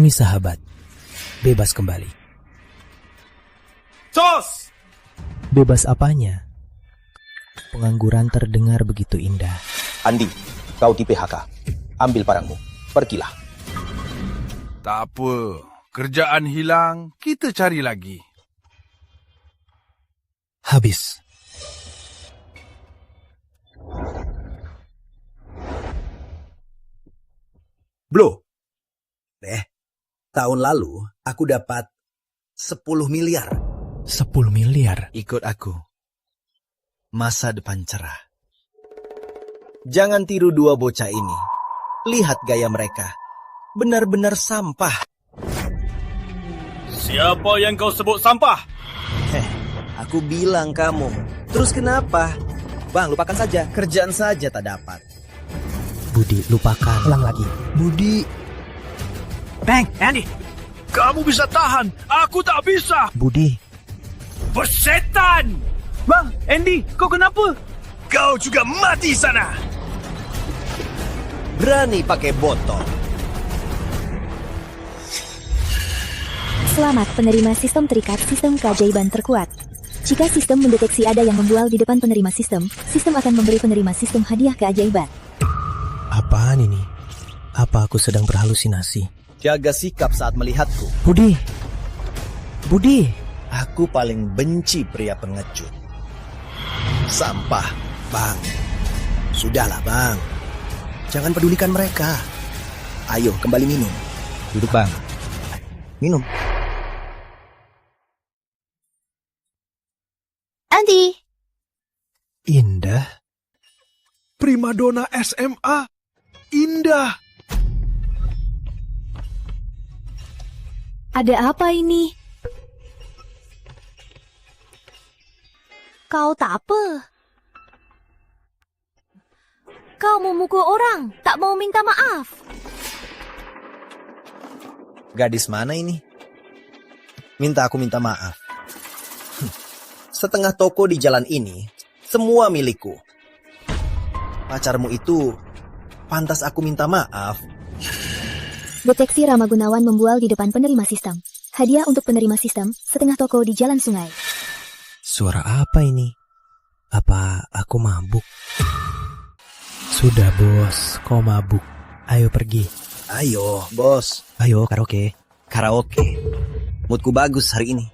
Kami sahabat, bebas kembali. Sos! Bebas apanya? Pengangguran terdengar begitu indah. Andi, kau di PHK. Ambil barangmu, pergilah. Tak apa, kerjaan hilang, kita cari lagi. Habis. Blo. Tahun lalu aku dapat 10 miliar. 10 miliar? Ikut aku. Masa depan cerah. Jangan tiru dua bocah ini. Lihat gaya mereka. Benar-benar sampah. Siapa yang kau sebut sampah? Aku bilang kamu. Terus kenapa? Bang, lupakan saja. Kerjaan saja tak dapat. Budi, lupakan. Ulang lagi. Budi. Bang, Andy. Kamu bisa tahan, aku tak bisa. Budi. Bersetan! Bang, Andy, kau kenapa? Kau juga mati sana. Berani pakai botol. Selamat penerima sistem terikat sistem keajaiban terkuat. Jika sistem mendeteksi ada yang membual di depan penerima sistem akan memberi penerima sistem hadiah keajaiban. Apaan ini? Apa aku sedang berhalusinasi? Jaga sikap saat melihatku. Budi. Budi. Aku paling benci pria pengecut. Sampah, Bang. Sudahlah, Bang. Jangan pedulikan mereka. Ayo, kembali minum. Duduk, Bang. Minum. Andi. Indah. Primadona SMA. Indah. Ada apa ini? Kau tak apa? Kau memukul orang, tak mau minta maaf. Gadis mana ini? Minta aku minta maaf. Setengah toko di jalan ini, semua milikku. Pacarmu itu pantas aku minta maaf. Deteksi Rama Gunawan membual di depan penerima sistem. Hadiah untuk penerima sistem, setengah toko di jalan sungai. Suara apa ini? Apa aku mabuk? Sudah bos, kau mabuk. Ayo pergi. Ayo, bos. Ayo karaoke. Karaoke. Moodku bagus hari ini.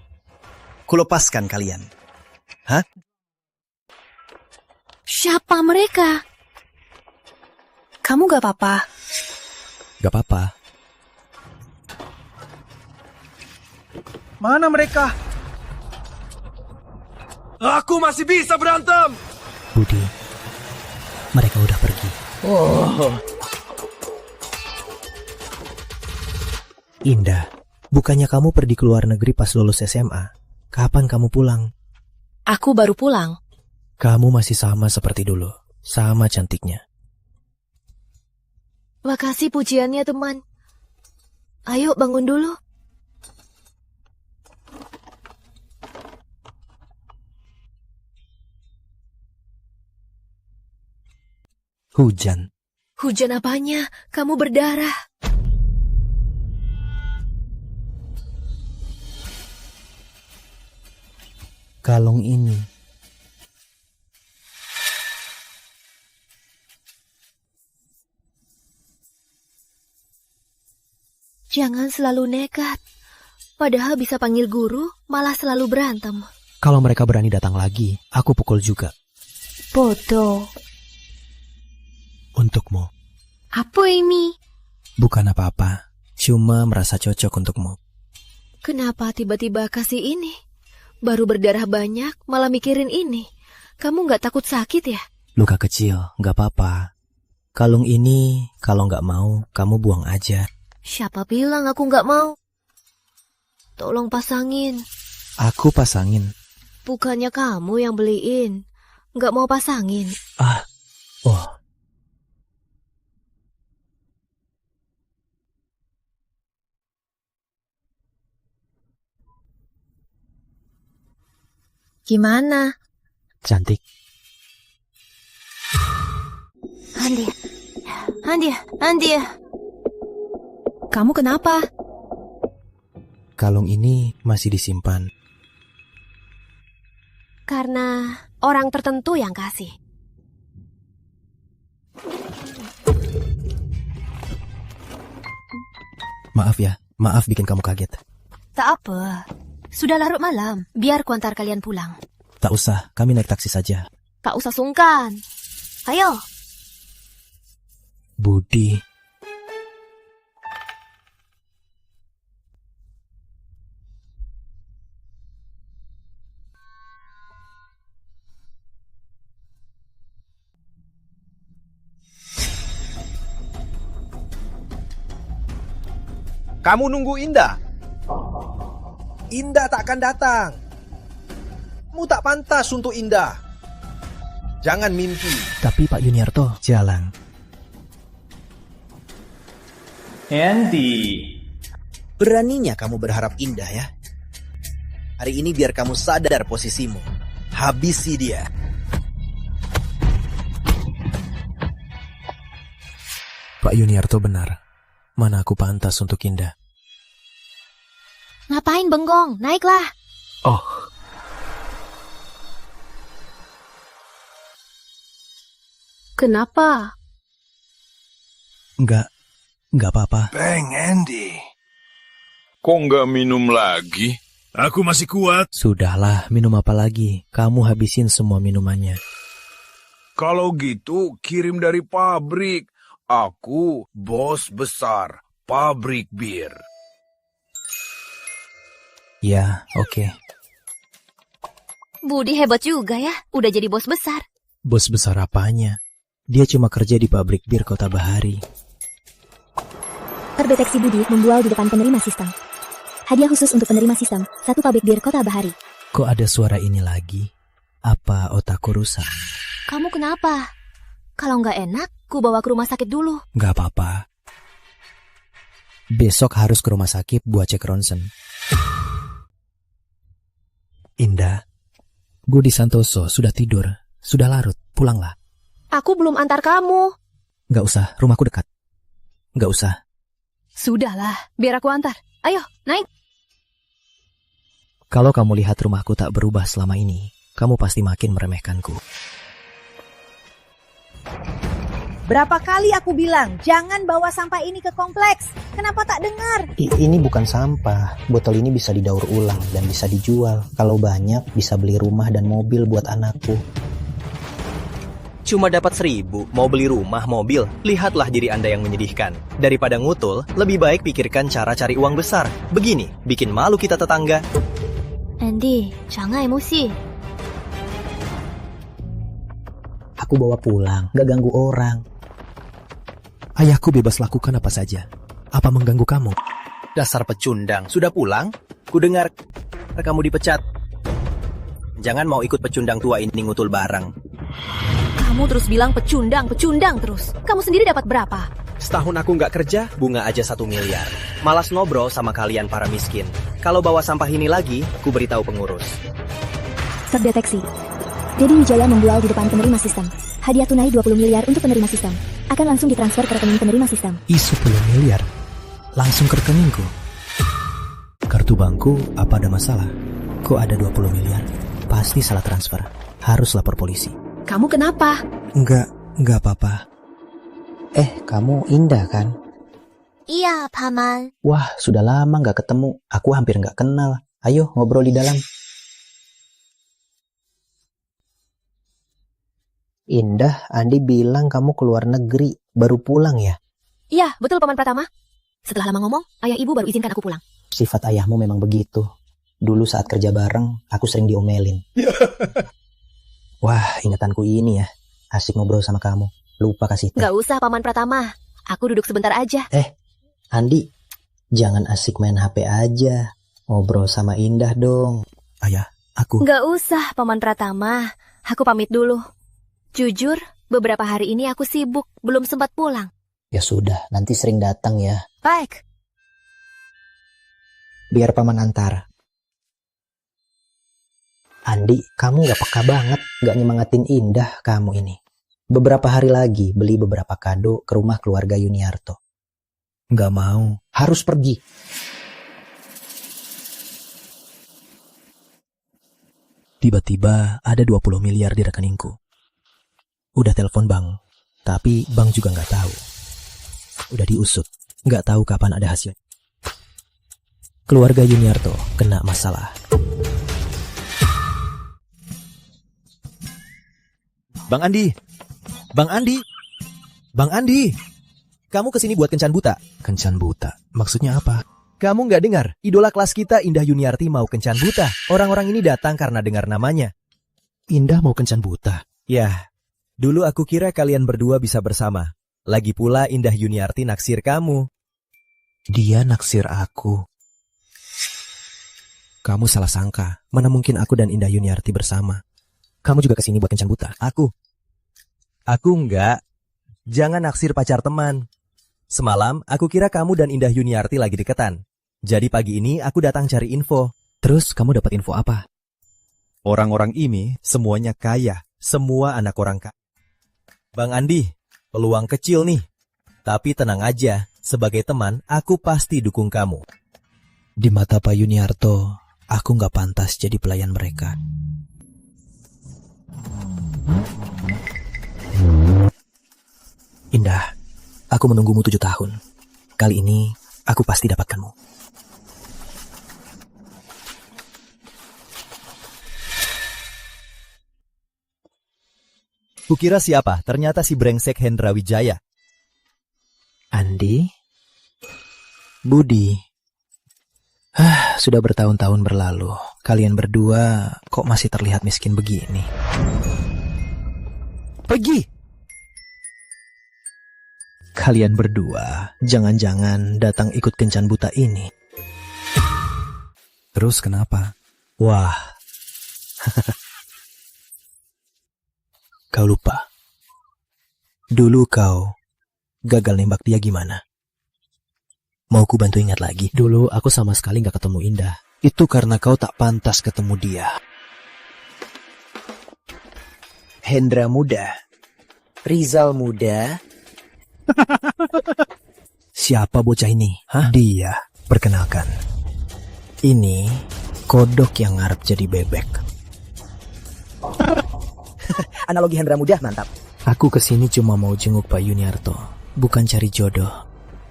Kulepaskan kalian. Hah? Siapa mereka? Kamu gak apa-apa? Gak apa-apa. Mana mereka? Aku masih bisa berantem. Budi, mereka udah pergi. Indah, bukannya kamu pergi ke luar negeri pas lulus SMA? Kapan kamu pulang? Aku baru pulang. Kamu masih sama seperti dulu. Sama cantiknya. Makasih pujiannya teman. Ayo bangun dulu. Hujan. Hujan apanya? Kamu berdarah. Kalung ini. Jangan selalu nekat. Padahal bisa panggil guru, malah selalu berantem. Kalau mereka berani datang lagi, aku pukul juga. Bodoh. Untukmu. Apa ini? Bukan apa-apa. Cuma merasa cocok untukmu. Kenapa tiba-tiba kasih ini? Baru berdarah banyak, malah mikirin ini. Kamu gak takut sakit ya? Luka kecil, gak apa-apa. Kalung ini, kalau gak mau, kamu buang aja. Siapa bilang aku gak mau? Tolong pasangin. Aku pasangin. Bukannya kamu yang beliin. Gak mau pasangin. Oh. Gimana? Cantik. Andi. Kamu kenapa? kalung ini masih disimpan? Karena orang tertentu yang kasih. Maaf ya, maaf bikin kamu kaget. Tak apa. Sudah larut malam. Biar kuantar kalian pulang. Tak usah, kami naik taksi saja. Tak usah sungkan. Ayo. Budi. Kamu nunggu Indah? Indah tak akan datang. Kamu tak pantas untuk Indah. Jangan mimpi. Tapi Pak Yuniarto, jalan. Andy. Beraninya kamu berharap Indah ya? Hari ini biar kamu sadar posisimu. Habisi dia. Pak Yuniarto benar. Mana aku pantas untuk Indah? Ngapain bengong? Naiklah. Oh, Kenapa? enggak apa-apa. Bang, Andy. Kok nggak minum lagi? Aku masih kuat. Sudahlah, minum apa lagi? Kamu habisin semua minumannya. Kalau gitu, kirim dari pabrik. Aku bos besar pabrik bir. Ya, oke. Budi hebat juga ya. Udah jadi bos besar. Bos besar apanya? Dia cuma kerja di pabrik bir Kota Bahari. Terdeteksi Budi membual di depan penerima sistem. Hadiah khusus untuk penerima sistem, 1 pabrik bir Kota Bahari. Kok ada suara ini lagi? Apa otakku rusak? Kamu kenapa? Kalau nggak enak, ku bawa ke rumah sakit dulu. Nggak apa-apa. Besok harus ke rumah sakit buat cek ronsen. Indah, Budi Santoso sudah tidur. Sudah larut, pulanglah. Aku belum antar kamu. Nggak usah, rumahku dekat. Nggak usah. Sudahlah, biar aku antar. Ayo, naik. Kalau kamu lihat rumahku tak berubah selama ini, kamu pasti makin meremehkanku. Berapa kali aku bilang, jangan bawa sampah ini ke kompleks. Kenapa tak dengar? Ini bukan sampah. Botol ini bisa didaur ulang dan bisa dijual. Kalau banyak, bisa beli rumah dan mobil buat anakku. Cuma dapat 1.000, mau beli rumah, mobil. Lihatlah diri Anda yang menyedihkan. Daripada ngutul, lebih baik pikirkan cara cari uang besar. Begini, bikin malu kita tetangga. Andy, jangan emosi. Aku bawa pulang, gak ganggu orang. Ayahku bebas lakukan apa saja. Apa mengganggu kamu? Dasar pecundang, sudah pulang? Kudengar kamu dipecat. Jangan mau ikut pecundang tua ini ngutul barang. Kamu terus bilang pecundang terus. Kamu sendiri dapat berapa? Setahun aku nggak kerja, bunga aja 1 miliar. Malas ngobrol sama kalian para miskin. Kalau bawa sampah ini lagi, ku beritahu pengurus. Terdeteksi. Dedi Wijaya membual di depan penerima sistem. Hadiah tunai 20 miliar untuk penerima sistem. Akan langsung ditransfer ke rekening penerima sistem. Isu 10 miliar. Langsung ke rekeningku. Kartu bankku apa ada masalah? Kok ada 20 miliar? Pasti salah transfer. Harus lapor polisi. Kamu kenapa? Enggak apa-apa. Kamu Indah kan? Iya, Paman. Wah, sudah lama gak ketemu. Aku hampir gak kenal. Ayo ngobrol di dalam. Indah, Andi bilang kamu keluar negeri. Baru pulang ya? Iya, betul Paman Pratama. Setelah lama ngomong, ayah ibu baru izinkan aku pulang. Sifat ayahmu memang begitu. Dulu saat kerja bareng, aku sering diomelin. Wah, ingatanku ini ya. Asik ngobrol sama kamu. Lupa kasih teh. Gak usah Paman Pratama. Aku duduk sebentar aja. Andi, jangan asik main HP aja. Ngobrol sama Indah dong. Ayah, aku... Gak usah Paman Pratama. Aku pamit dulu. Jujur, beberapa hari ini aku sibuk. Belum sempat pulang. Ya sudah, nanti sering datang ya. Baik. Biar paman antar. Andi, kamu gak peka banget. Gak nyemangatin Indah kamu ini. Beberapa hari lagi beli beberapa kado ke rumah keluarga Yuniarto. Gak mau. Harus pergi. Tiba-tiba ada 20 miliar di rekeningku. Udah telepon bank, tapi bank juga nggak tahu. Udah diusut, nggak tahu kapan ada hasil. Keluarga Yuniarto kena masalah. Bang Andi, Bang Andi, Bang Andi, kamu kesini buat kencan buta. Kencan buta? Maksudnya apa? Kamu nggak dengar? Idola kelas kita Indah Yuniarti mau kencan buta. Orang-orang ini datang karena dengar namanya. Indah mau kencan buta? Ya, dulu aku kira kalian berdua bisa bersama. Lagi pula Indah Yuniarti naksir kamu. Dia naksir aku. Kamu salah sangka. Mana mungkin aku dan Indah Yuniarti bersama. Kamu juga kesini buat kencan buta? Aku enggak. Jangan naksir pacar teman. Semalam aku kira kamu dan Indah Yuniarti lagi deketan. Jadi pagi ini aku datang cari info. Terus kamu dapat info apa? Orang-orang ini semuanya kaya. Semua anak orang kaya. Bang Andi, peluang kecil nih. Tapi tenang aja, sebagai teman aku pasti dukung kamu. Di mata Pak Yuniarto, aku nggak pantas jadi pelayan mereka. Indah, aku menunggumu 7 tahun. Kali ini, aku pasti dapatkanmu. Kukira siapa? Ternyata si brengsek Hendra Wijaya. Andi? Budi? Sudah bertahun-tahun berlalu. Kalian berdua kok masih terlihat miskin begini? Pergi! Kalian berdua jangan-jangan datang ikut kencan buta ini. Terus kenapa? Wah. Kau lupa. Dulu kau gagal nembak dia gimana? Mau ku bantu ingat lagi? Dulu aku sama sekali gak ketemu Indah. Itu karena kau tak pantas ketemu dia. Hendra muda. Rizal muda. Siapa bocah ini? Hah? Dia. Perkenalkan. Ini kodok yang ngarep jadi bebek. Analogi Hendra muda mantap. Aku kesini cuma mau jenguk Pak Yuniarto, bukan cari jodoh.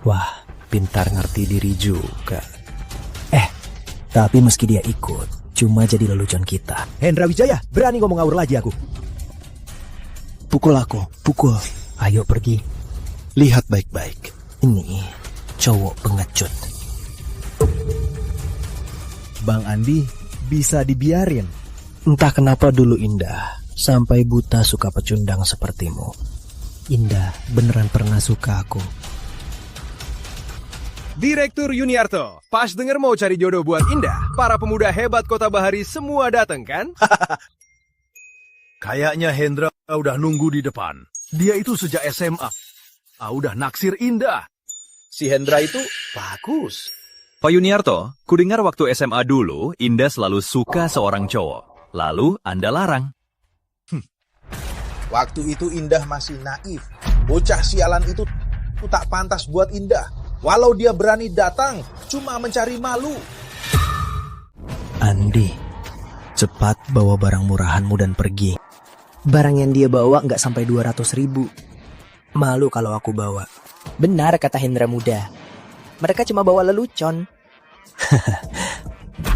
Wah, pintar ngerti diri juga. Tapi meski dia ikut, cuma jadi lelucon kita. Hendra Wijaya, berani ngomong ngawur lagi aku. Pukul aku, pukul. Ayo pergi. Lihat baik-baik. Ini cowok pengecut. Bang Andi, bisa dibiarin. Entah kenapa dulu Indah sampai buta suka pecundang sepertimu. Indah beneran pernah suka aku. Direktur Yuniarto, pas denger mau cari jodoh buat Indah, para pemuda hebat Kota Bahari semua dateng kan? Kayaknya Hendra udah nunggu di depan. Dia itu sejak SMA. Udah naksir Indah. Si Hendra itu bagus. Pak Yuniarto, kudengar waktu SMA dulu, Indah selalu suka seorang cowok. Lalu Anda larang. Waktu itu Indah masih naif. Bocah sialan itu tak pantas buat Indah. Walau dia berani datang, cuma mencari malu. Andi, cepat bawa barang murahanmu dan pergi. Barang yang dia bawa nggak sampai 200.000. Malu kalau aku bawa. Benar kata Hendra muda. Mereka cuma bawa lelucon.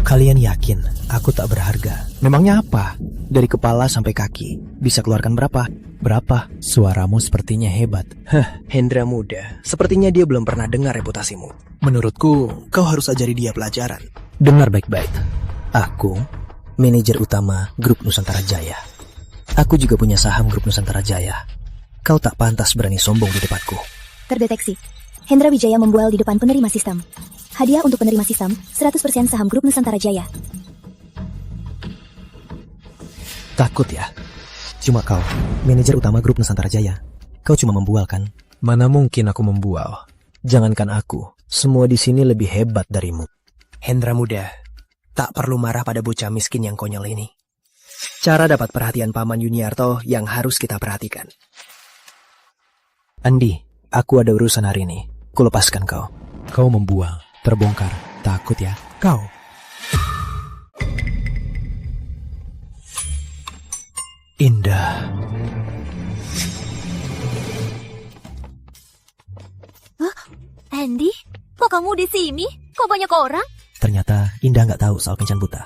Kalian yakin aku tak berharga? Memangnya apa? Dari kepala sampai kaki. Bisa keluarkan berapa? Berapa? Suaramu sepertinya hebat. Hendra muda. Sepertinya dia belum pernah dengar reputasimu. Menurutku, kau harus ajari dia pelajaran. Dengar baik-baik. Aku, manajer utama grup Nusantara Jaya. Aku juga punya saham grup Nusantara Jaya. Kau tak pantas berani sombong di depanku. Terdeteksi. Hendra Wijaya membual di depan penerima sistem. Hadiah untuk penerima sistem, 100% saham grup Nusantara Jaya. Takut ya? Cuma kau, manajer utama grup Nusantara Jaya. Kau cuma membual kan? Mana mungkin aku membual. Jangankan aku, semua di sini lebih hebat darimu. Hendra muda, tak perlu marah pada bocah miskin yang konyol ini. Cara dapat perhatian Paman Yuniarto yang harus kita perhatikan. Andi, aku ada urusan hari ini. Kulepaskan kau. Kau membual, terbongkar. Takut ya? Kau. Indah. Andy, kok kamu di sini? Kok banyak orang? Ternyata Indah nggak tahu soal Kencan Buta.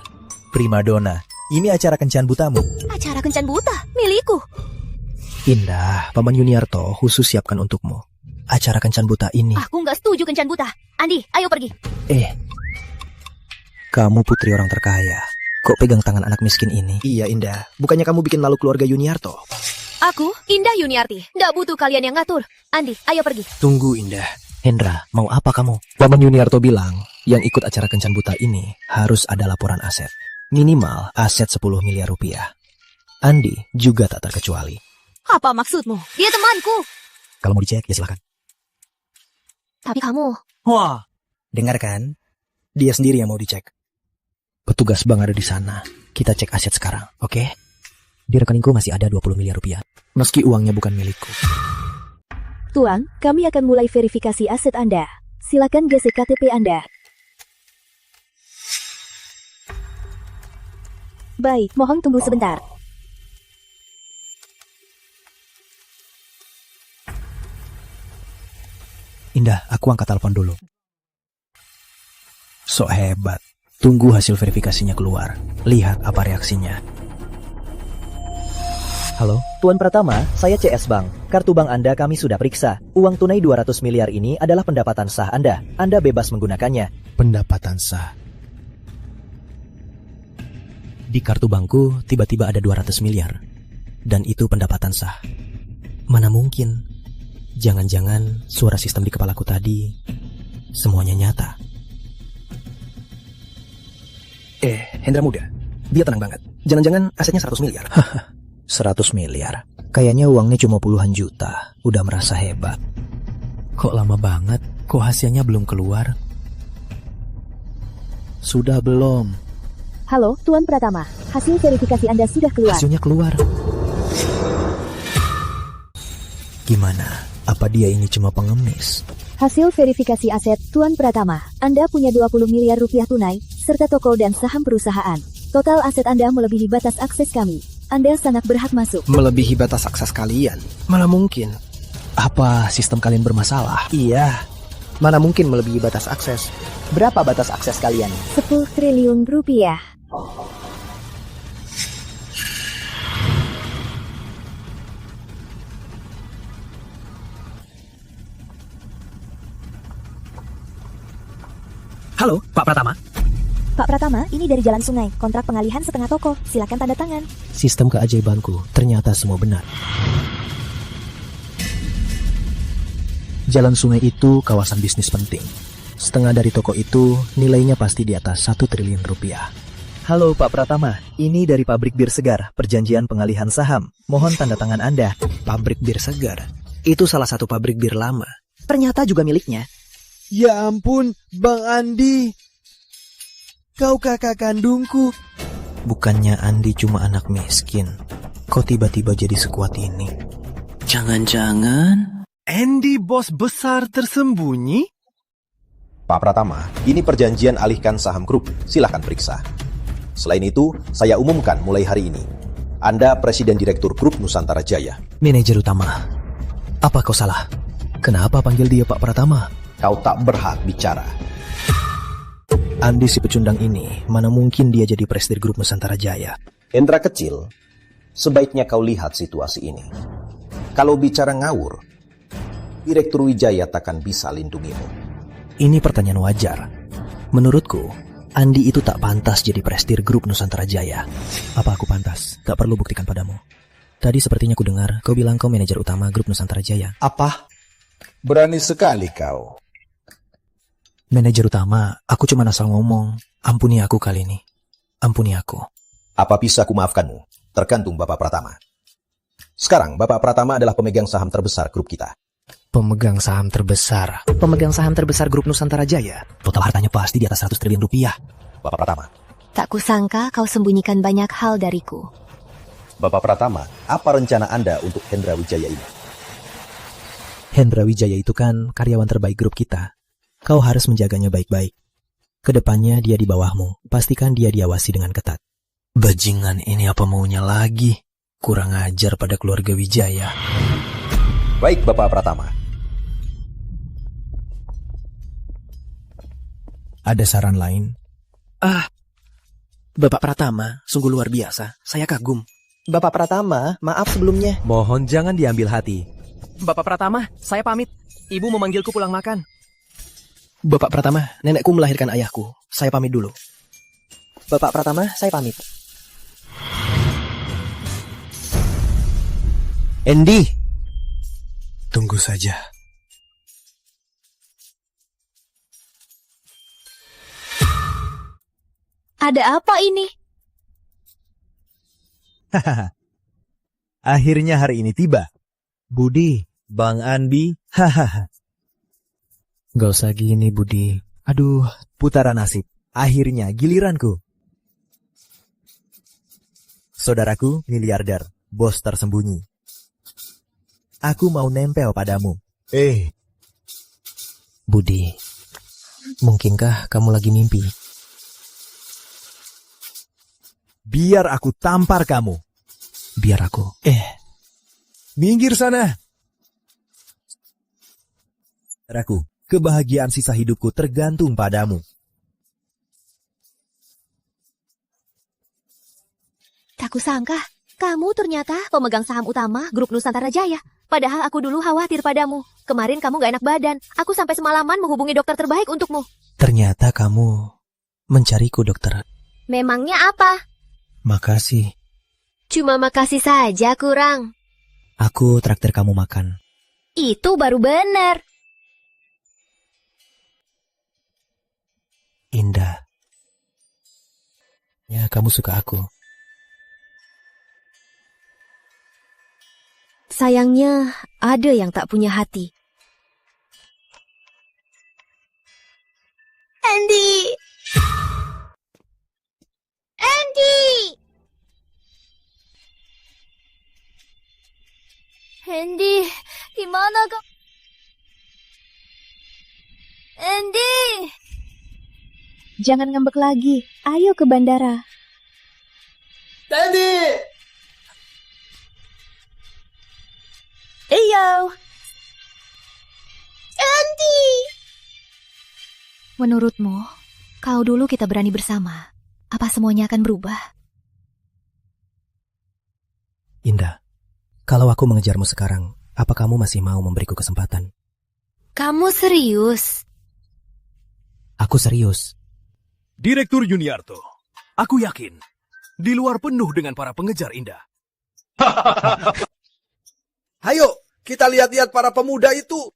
Primadona, ini acara Kencan Butamu. Acara Kencan Buta, milikku. Indah, Paman Yuniarto khusus siapkan untukmu. Acara Kencan Buta ini. Aku nggak setuju Kencan Buta. Andy, ayo pergi. Kamu putri orang terkaya. Kok pegang tangan anak miskin ini? Iya, Indah. Bukannya kamu bikin malu keluarga Yuniarto? Aku, Indah Yuniarti. Nggak butuh kalian yang ngatur. Andy, ayo pergi. Tunggu, Indah. Hendra, mau apa kamu? Paman Yuniarto bilang, yang ikut acara Kencan Buta ini harus ada laporan aset. Minimal aset 10 miliar rupiah. Andi juga tak terkecuali. Apa maksudmu? Dia temanku. Kalau mau dicek, ya silakan. Tapi kamu... Wah, dengar kan? Dia sendiri yang mau dicek. Petugas bank ada di sana. Kita cek aset sekarang, oke? Di rekeningku masih ada 20 miliar rupiah. Meski uangnya bukan milikku. Tuan, kami akan mulai verifikasi aset Anda. Silakan gesek KTP Anda. Baik, mohon tunggu sebentar. Indah, aku angkat telepon dulu. Sok hebat. Tunggu hasil verifikasinya keluar. Lihat apa reaksinya. Halo, Tuan Pratama, saya CS Bank. Kartu bank Anda kami sudah periksa. Uang tunai 200 miliar ini adalah pendapatan sah Anda. Anda bebas menggunakannya. Pendapatan sah. Di kartu bankku tiba-tiba ada 200 miliar. Dan itu pendapatan sah. Mana mungkin? Jangan-jangan suara sistem di kepalaku tadi semuanya nyata. Hendra muda. Dia tenang banget. Jangan-jangan asetnya 100 miliar. 100 miliar. Kayaknya uangnya cuma puluhan juta. Udah merasa hebat. Kok lama banget? Kok hasilnya belum keluar? Sudah belum? Halo, Tuan Pratama. Hasil verifikasi Anda sudah keluar. Hasilnya keluar. Gimana? Apa dia ini cuma pengemis? Hasil verifikasi aset Tuan Pratama. Anda punya 20 miliar rupiah tunai, serta toko dan saham perusahaan. Total aset Anda melebihi batas akses kami. Anda sangat berhak masuk. Melebihi batas akses kalian? Mana mungkin? Apa sistem kalian bermasalah? Iya. Mana mungkin melebihi batas akses? Berapa batas akses kalian? 10 triliun rupiah. Halo, Pak Pratama. Pak Pratama, ini dari Jalan Sungai. Kontrak pengalihan setengah toko. Silakan tanda tangan. Sistem keajaibanku, ternyata semua benar. Jalan Sungai itu kawasan bisnis penting. Setengah dari toko itu nilainya pasti di atas 1 triliun rupiah. Halo Pak Pratama, ini dari pabrik bir segar, perjanjian pengalihan saham. Mohon tanda tangan Anda. Pabrik bir segar? Itu salah satu pabrik bir lama. Ternyata juga miliknya. Ya ampun, Bang Andi. Kau kakak kandungku. Bukannya Andi cuma anak miskin. Kok tiba-tiba jadi sekuat ini? Jangan-jangan Andy bos besar tersembunyi? Pak Pratama, ini perjanjian alihkan saham grup. Silahkan periksa. Selain itu, saya umumkan mulai hari ini. Anda Presiden Direktur Grup Nusantara Jaya. Manajer utama. Apa kau salah? Kenapa panggil dia Pak Pratama? Kau tak berhak bicara. Andi si pecundang ini, mana mungkin dia jadi Presiden Grup Nusantara Jaya? Hendra kecil, sebaiknya kau lihat situasi ini. Kalau bicara ngawur, Direktur Wijaya takkan bisa lindungimu. Ini pertanyaan wajar. Menurutku, Andi itu tak pantas jadi Presiden Grup Nusantara Jaya. Apa aku pantas? Tak perlu buktikan padamu. Tadi sepertinya ku dengar kau bilang kau manajer utama Grup Nusantara Jaya. Apa? Berani sekali kau. Manajer utama, aku cuma asal ngomong. Ampuni aku kali ini. Ampuni aku. Apa bisa aku maafkanmu? Tergantung Bapak Pratama. Sekarang Bapak Pratama adalah pemegang saham terbesar grup kita. Pemegang saham terbesar? Pemegang saham terbesar Grup Nusantara Jaya? Total hartanya pasti di atas 100 triliun rupiah. Bapak Pratama. Tak kusangka kau sembunyikan banyak hal dariku. Bapak Pratama, apa rencana Anda untuk Hendra Wijaya ini? Hendra Wijaya itu kan karyawan terbaik grup kita. Kau harus menjaganya baik-baik. Kedepannya dia di bawahmu. Pastikan dia diawasi dengan ketat. Bajingan ini apa maunya lagi? Kurang ajar pada keluarga Wijaya. Baik, Bapak Pratama. Ada saran lain? Bapak Pratama, sungguh luar biasa. Saya kagum. Bapak Pratama, maaf sebelumnya. Mohon jangan diambil hati. Bapak Pratama, saya pamit. Ibu memanggilku pulang makan. Bapak Pratama, nenekku melahirkan ayahku. Saya pamit dulu. Bapak Pratama, saya pamit. Andy, tunggu saja. Ada apa ini? Akhirnya hari ini tiba. Budi, Bang Andi, hahaha. Gak usah gini, Budi. Aduh, putaran nasib. Akhirnya giliranku. Saudaraku, miliarder, bos tersembunyi. Aku mau nempel padamu. Budi, mungkinkah kamu lagi mimpi? Biar aku tampar kamu. Biar aku. Minggir sana. Saudaraku, kebahagiaan sisa hidupku tergantung padamu. Tak kusangka, kamu ternyata pemegang saham utama grup Nusantara Jaya. Padahal aku dulu khawatir padamu. Kemarin kamu gak enak badan. Aku sampai semalaman menghubungi dokter terbaik untukmu. Ternyata kamu mencariku, dokter. Memangnya apa? Makasih. Cuma makasih saja kurang. Aku traktir kamu makan. Itu baru benar. Indah. Ya, kamu suka aku. Sayangnya, ada yang tak punya hati. Andy! Andy! Andy, gimana kau? Andy! Jangan ngambek lagi. Ayo ke bandara. Andy! Iyo! Andy! Menurutmu, kalau dulu kita berani bersama, apa semuanya akan berubah? Indah, kalau aku mengejarmu sekarang, apa kamu masih mau memberiku kesempatan? Kamu serius? Aku serius. Direktur Yuniarto, aku yakin di luar penuh dengan para pengejar Indah. Ayo, kita lihat-lihat para pemuda itu.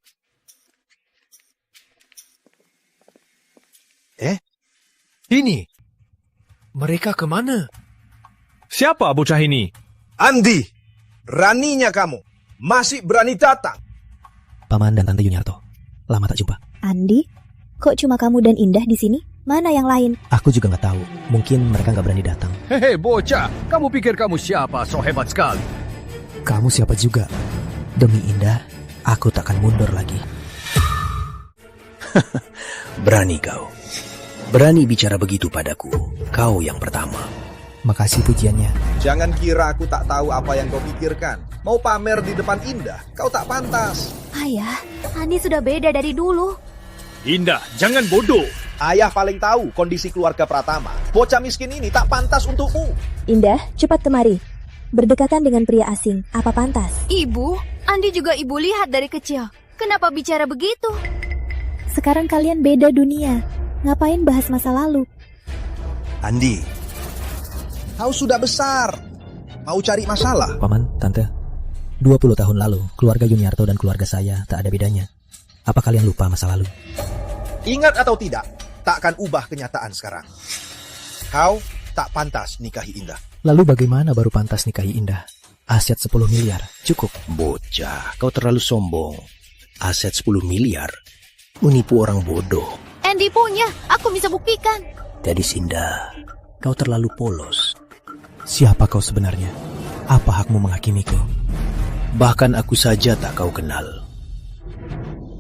Ini, mereka kemana? Siapa bocah ini? Andi, beraninya kamu. Masih berani datang. Paman dan Tante Yuniarto, lama tak jumpa. Andi, kok cuma kamu dan Indah di sini? Mana yang lain? Aku juga nggak tahu. Mungkin mereka nggak berani datang. Hehe, bocah. Kamu pikir kamu siapa? So hebat sekali. Kamu siapa juga? Demi Indah, aku takkan mundur lagi. Berani kau. Berani bicara begitu padaku. Kau yang pertama. Makasih pujiannya. Jangan kira aku tak tahu apa yang kau pikirkan. Mau pamer di depan Indah, kau tak pantas. Ayah, Andi sudah beda dari dulu. Indah, jangan bodoh. Ayah paling tahu kondisi keluarga Pratama. Bocah miskin ini tak pantas untukmu. Indah, cepat kemari. Berdekatan dengan pria asing, apa pantas? Ibu, Andi juga ibu lihat dari kecil. Kenapa bicara begitu? Sekarang kalian beda dunia. Ngapain bahas masa lalu? Andi, kau sudah besar. Mau cari masalah? Paman, Tante, 20 tahun lalu, keluarga Yuniarto dan keluarga saya tak ada bedanya. Apa kalian lupa masa lalu? Ingat atau tidak, takkan ubah kenyataan sekarang. Kau tak pantas nikahi Indah. Lalu bagaimana baru pantas nikahi Indah? Aset 10 miliar, cukup. bocah, kau terlalu sombong. Aset 10 miliar, menipu orang bodoh. Andy punya, aku bisa buktikan. Gadis Indah, kau terlalu polos. Siapa kau sebenarnya? Apa hakmu menghakimiku? Bahkan aku saja tak kau kenal.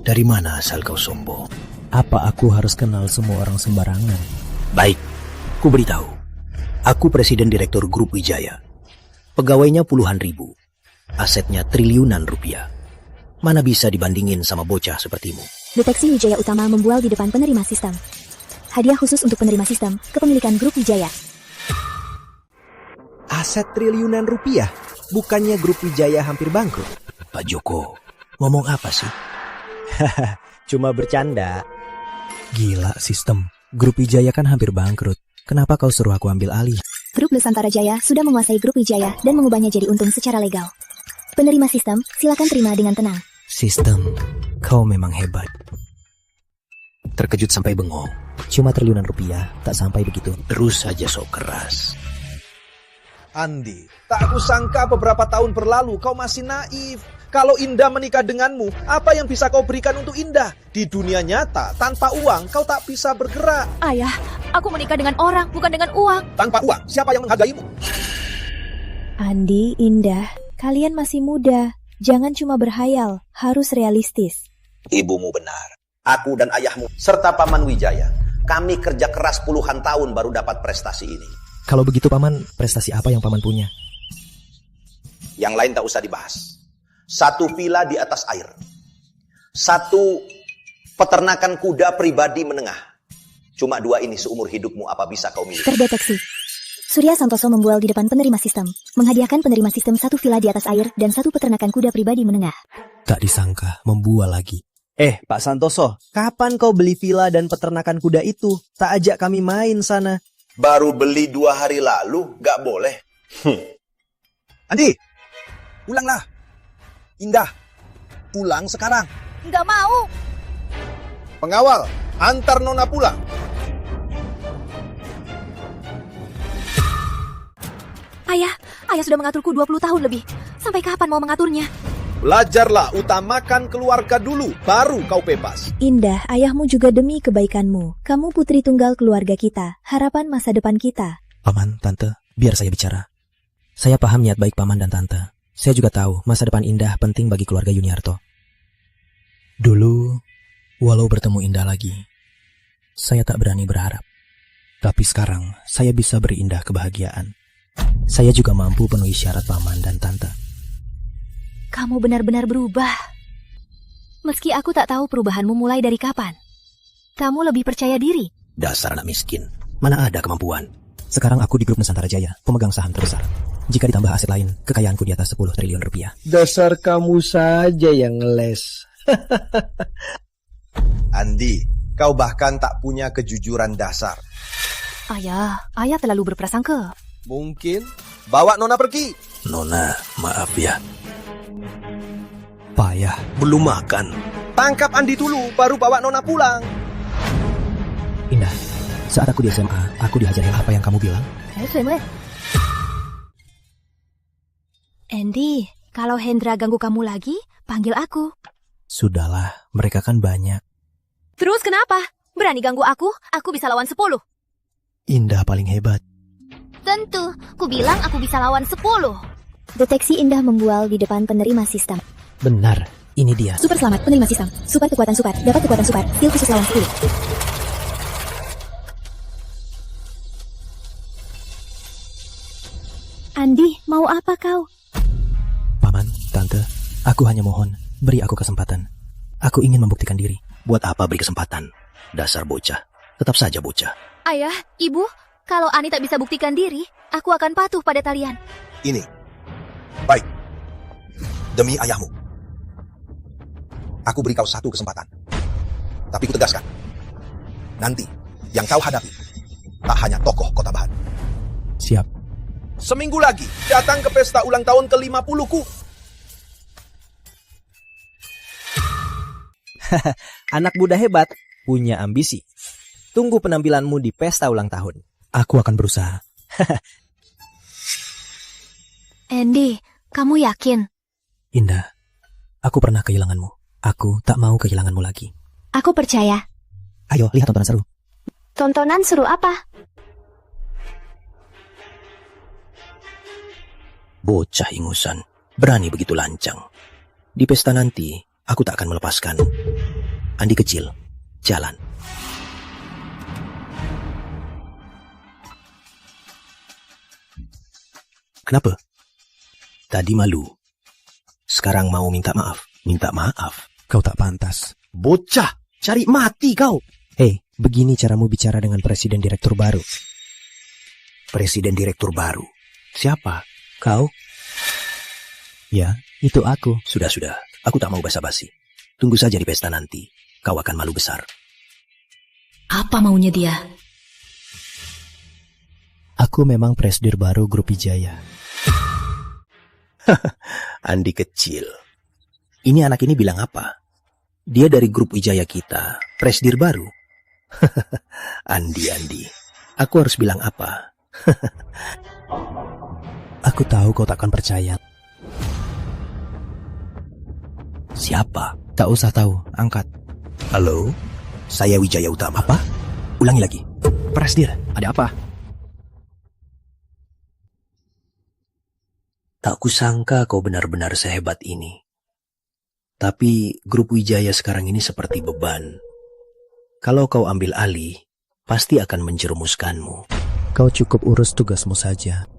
Dari mana asal kau sombong? Apa aku harus kenal semua orang sembarangan? Baik, ku beritahu. Aku presiden direktur grup Wijaya. Pegawainya puluhan ribu. Asetnya triliunan rupiah. Mana bisa dibandingin sama bocah sepertimu? Deteksi Wijaya Utama membual di depan penerima sistem. Hadiah khusus untuk penerima sistem, kepemilikan grup Wijaya. Aset triliunan rupiah? Bukannya grup Wijaya hampir bangkrut? Pak Joko, ngomong apa sih? Cuma bercanda. Gila sistem, grup Wijaya kan hampir bangkrut. Kenapa kau suruh aku ambil alih? Grup Nusantara Jaya sudah menguasai grup Wijaya dan mengubahnya jadi untung secara legal. Penerima sistem, silakan terima dengan tenang. Sistem, kau memang hebat. Terkejut sampai bengong. Cuma triliunan rupiah, tak sampai begitu. Terus saja sok keras. Andi, tak aku sangka beberapa tahun berlalu kau masih naif. Kalau Indah menikah denganmu, apa yang bisa kau berikan untuk Indah? Di dunia nyata, tanpa uang kau tak bisa bergerak. Ayah, aku menikah dengan orang, bukan dengan uang. Tanpa uang, siapa yang menghargaimu? Andi, Indah, kalian masih muda. Jangan cuma berhayal, harus realistis. Ibumu benar. Aku dan ayahmu, serta Paman Wijaya, kami kerja keras puluhan tahun baru dapat prestasi ini. Kalau begitu Paman, prestasi apa yang Paman punya? Yang lain tak usah dibahas. 1 villa di atas air. 1 peternakan kuda pribadi menengah. Cuma 2 ini seumur hidupmu apa bisa kau miliki. Terdeteksi. Surya Santoso membual di depan penerima sistem. Menghadiahkan penerima sistem 1 villa di atas air dan 1 peternakan kuda pribadi menengah. Tak disangka, membual lagi. Pak Santoso, kapan kau beli villa dan peternakan kuda itu? Tak ajak kami main sana. Baru beli 2 hari lalu, gak boleh. Andi, pulanglah. Indah, pulang sekarang. Nggak mau. Pengawal, antar Nona pulang. Ayah sudah mengaturku 20 tahun lebih. Sampai kapan mau mengaturnya? Belajarlah, utamakan keluarga dulu, baru kau bebas. Indah, ayahmu juga demi kebaikanmu. Kamu putri tunggal keluarga kita, harapan masa depan kita. Paman, Tante, biar saya bicara. Saya paham niat baik Paman dan Tante. Saya juga tahu masa depan Indah penting bagi keluarga Yuniarto. Dulu, walau bertemu Indah lagi, saya tak berani berharap. Tapi sekarang, saya bisa beri Indah kebahagiaan. Saya juga mampu penuhi syarat Paman dan Tante. Kamu benar-benar berubah. Meski aku tak tahu perubahanmu mulai dari kapan. Kamu lebih percaya diri. Dasar anak miskin. Mana ada kemampuan? Sekarang aku di grup Nusantara Jaya, pemegang saham terbesar. Jika ditambah aset lain, kekayaanku di atas 10 triliun rupiah. Dasar kamu saja yang ngeles. Andi, kau bahkan tak punya kejujuran dasar. Ayah terlalu berprasangka. Mungkin, bawa Nona pergi. Nona, maaf ya. Payah. Belum makan. Tangkap Andi dulu, baru bawa Nona pulang. Indah, saat aku di SMA, aku diajarin apa yang kamu bilang? Andy, kalau Hendra ganggu kamu lagi, panggil aku. Sudahlah, mereka kan banyak. Terus kenapa? Berani ganggu aku bisa lawan 10. Indah paling hebat. Tentu, ku bilang aku bisa lawan 10. Deteksi Indah membual di depan penerima sistem. Benar, ini dia. Super selamat penerima sistem. Super kekuatan super, dapat kekuatan super, skill khusus lawan 10. Andi, mau apa kau? Paman, Tante, aku hanya mohon, beri aku kesempatan. Aku ingin membuktikan diri. Buat apa beri kesempatan? Dasar bocah. Tetap saja bocah. Ayah, ibu, kalau Ani tak bisa buktikan diri, aku akan patuh pada kalian. Ini. Baik. Demi ayahmu. Aku beri kau 1 kesempatan. Tapi ku tegaskan. Nanti, yang kau hadapi, tak hanya tokoh Kota Bahan. Siap. Seminggu lagi, datang ke pesta ulang tahun ke-50-ku. Anak muda hebat, punya ambisi. Tunggu penampilanmu di pesta ulang tahun. Aku akan berusaha. Andy, kamu yakin? Indah, aku pernah kehilanganmu. Aku tak mau kehilanganmu lagi. Aku percaya. Ayo, lihat tontonan seru. Tontonan seru apa? Bocah ingusan, berani begitu lancang. Di pesta nanti, aku tak akan melepaskanmu. Andi kecil, jalan. Kenapa? Tadi malu. Sekarang mau minta maaf. Minta maaf. Kau tak pantas. Bocah, cari mati kau. Hei, begini caramu bicara dengan presiden direktur baru. Presiden direktur baru? Siapa? Kau? Ya, itu aku. Sudah. Aku tak mau basa-basi. Tunggu saja di pesta nanti. Kau akan malu besar. Apa maunya dia? Aku memang presdir baru grup Wijaya. Andi kecil. Ini anak ini bilang apa? Dia dari grup Wijaya kita, presdir baru. Andi. Aku harus bilang apa? Aku tahu kau takkan percaya. Siapa? Tak usah tahu, angkat. Halo, saya Wijaya Utama. Apa? Ulangi lagi. Presdir, ada apa? Tak kusangka kau benar-benar sehebat ini. Tapi grup Wijaya sekarang ini seperti beban. Kalau kau ambil alih, pasti akan menjerumuskanmu. Kau cukup urus tugasmu saja.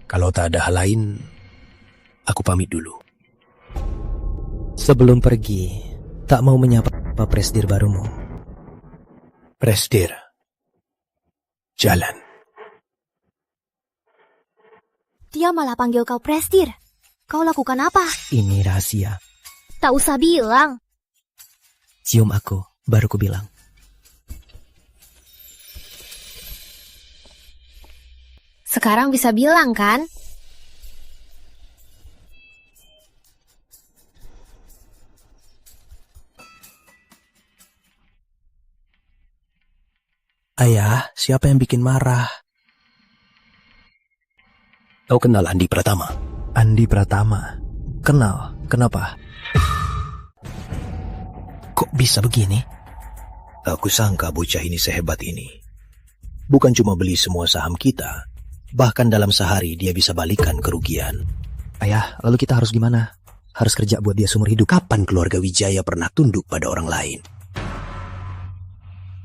Kalau tak ada hal lain, aku pamit dulu. Sebelum pergi, tak mau menyapa presdir barumu. Presdir, jalan. Dia malah panggil kau presdir. Kau lakukan apa? Ini rahasia. Tak usah bilang. Cium aku, baru ku bilang. Sekarang bisa bilang kan? Ayah, siapa yang bikin marah? Kau kenal Andi Pratama? Andi Pratama? Kenal, kenapa? Kok bisa begini? Aku sangka bocah ini sehebat ini. Bukan cuma beli semua saham kita, bahkan dalam sehari dia bisa balikan kerugian. Ayah, lalu kita harus gimana? Harus kerja buat dia seumur hidup. Kapan keluarga Wijaya pernah tunduk pada orang lain?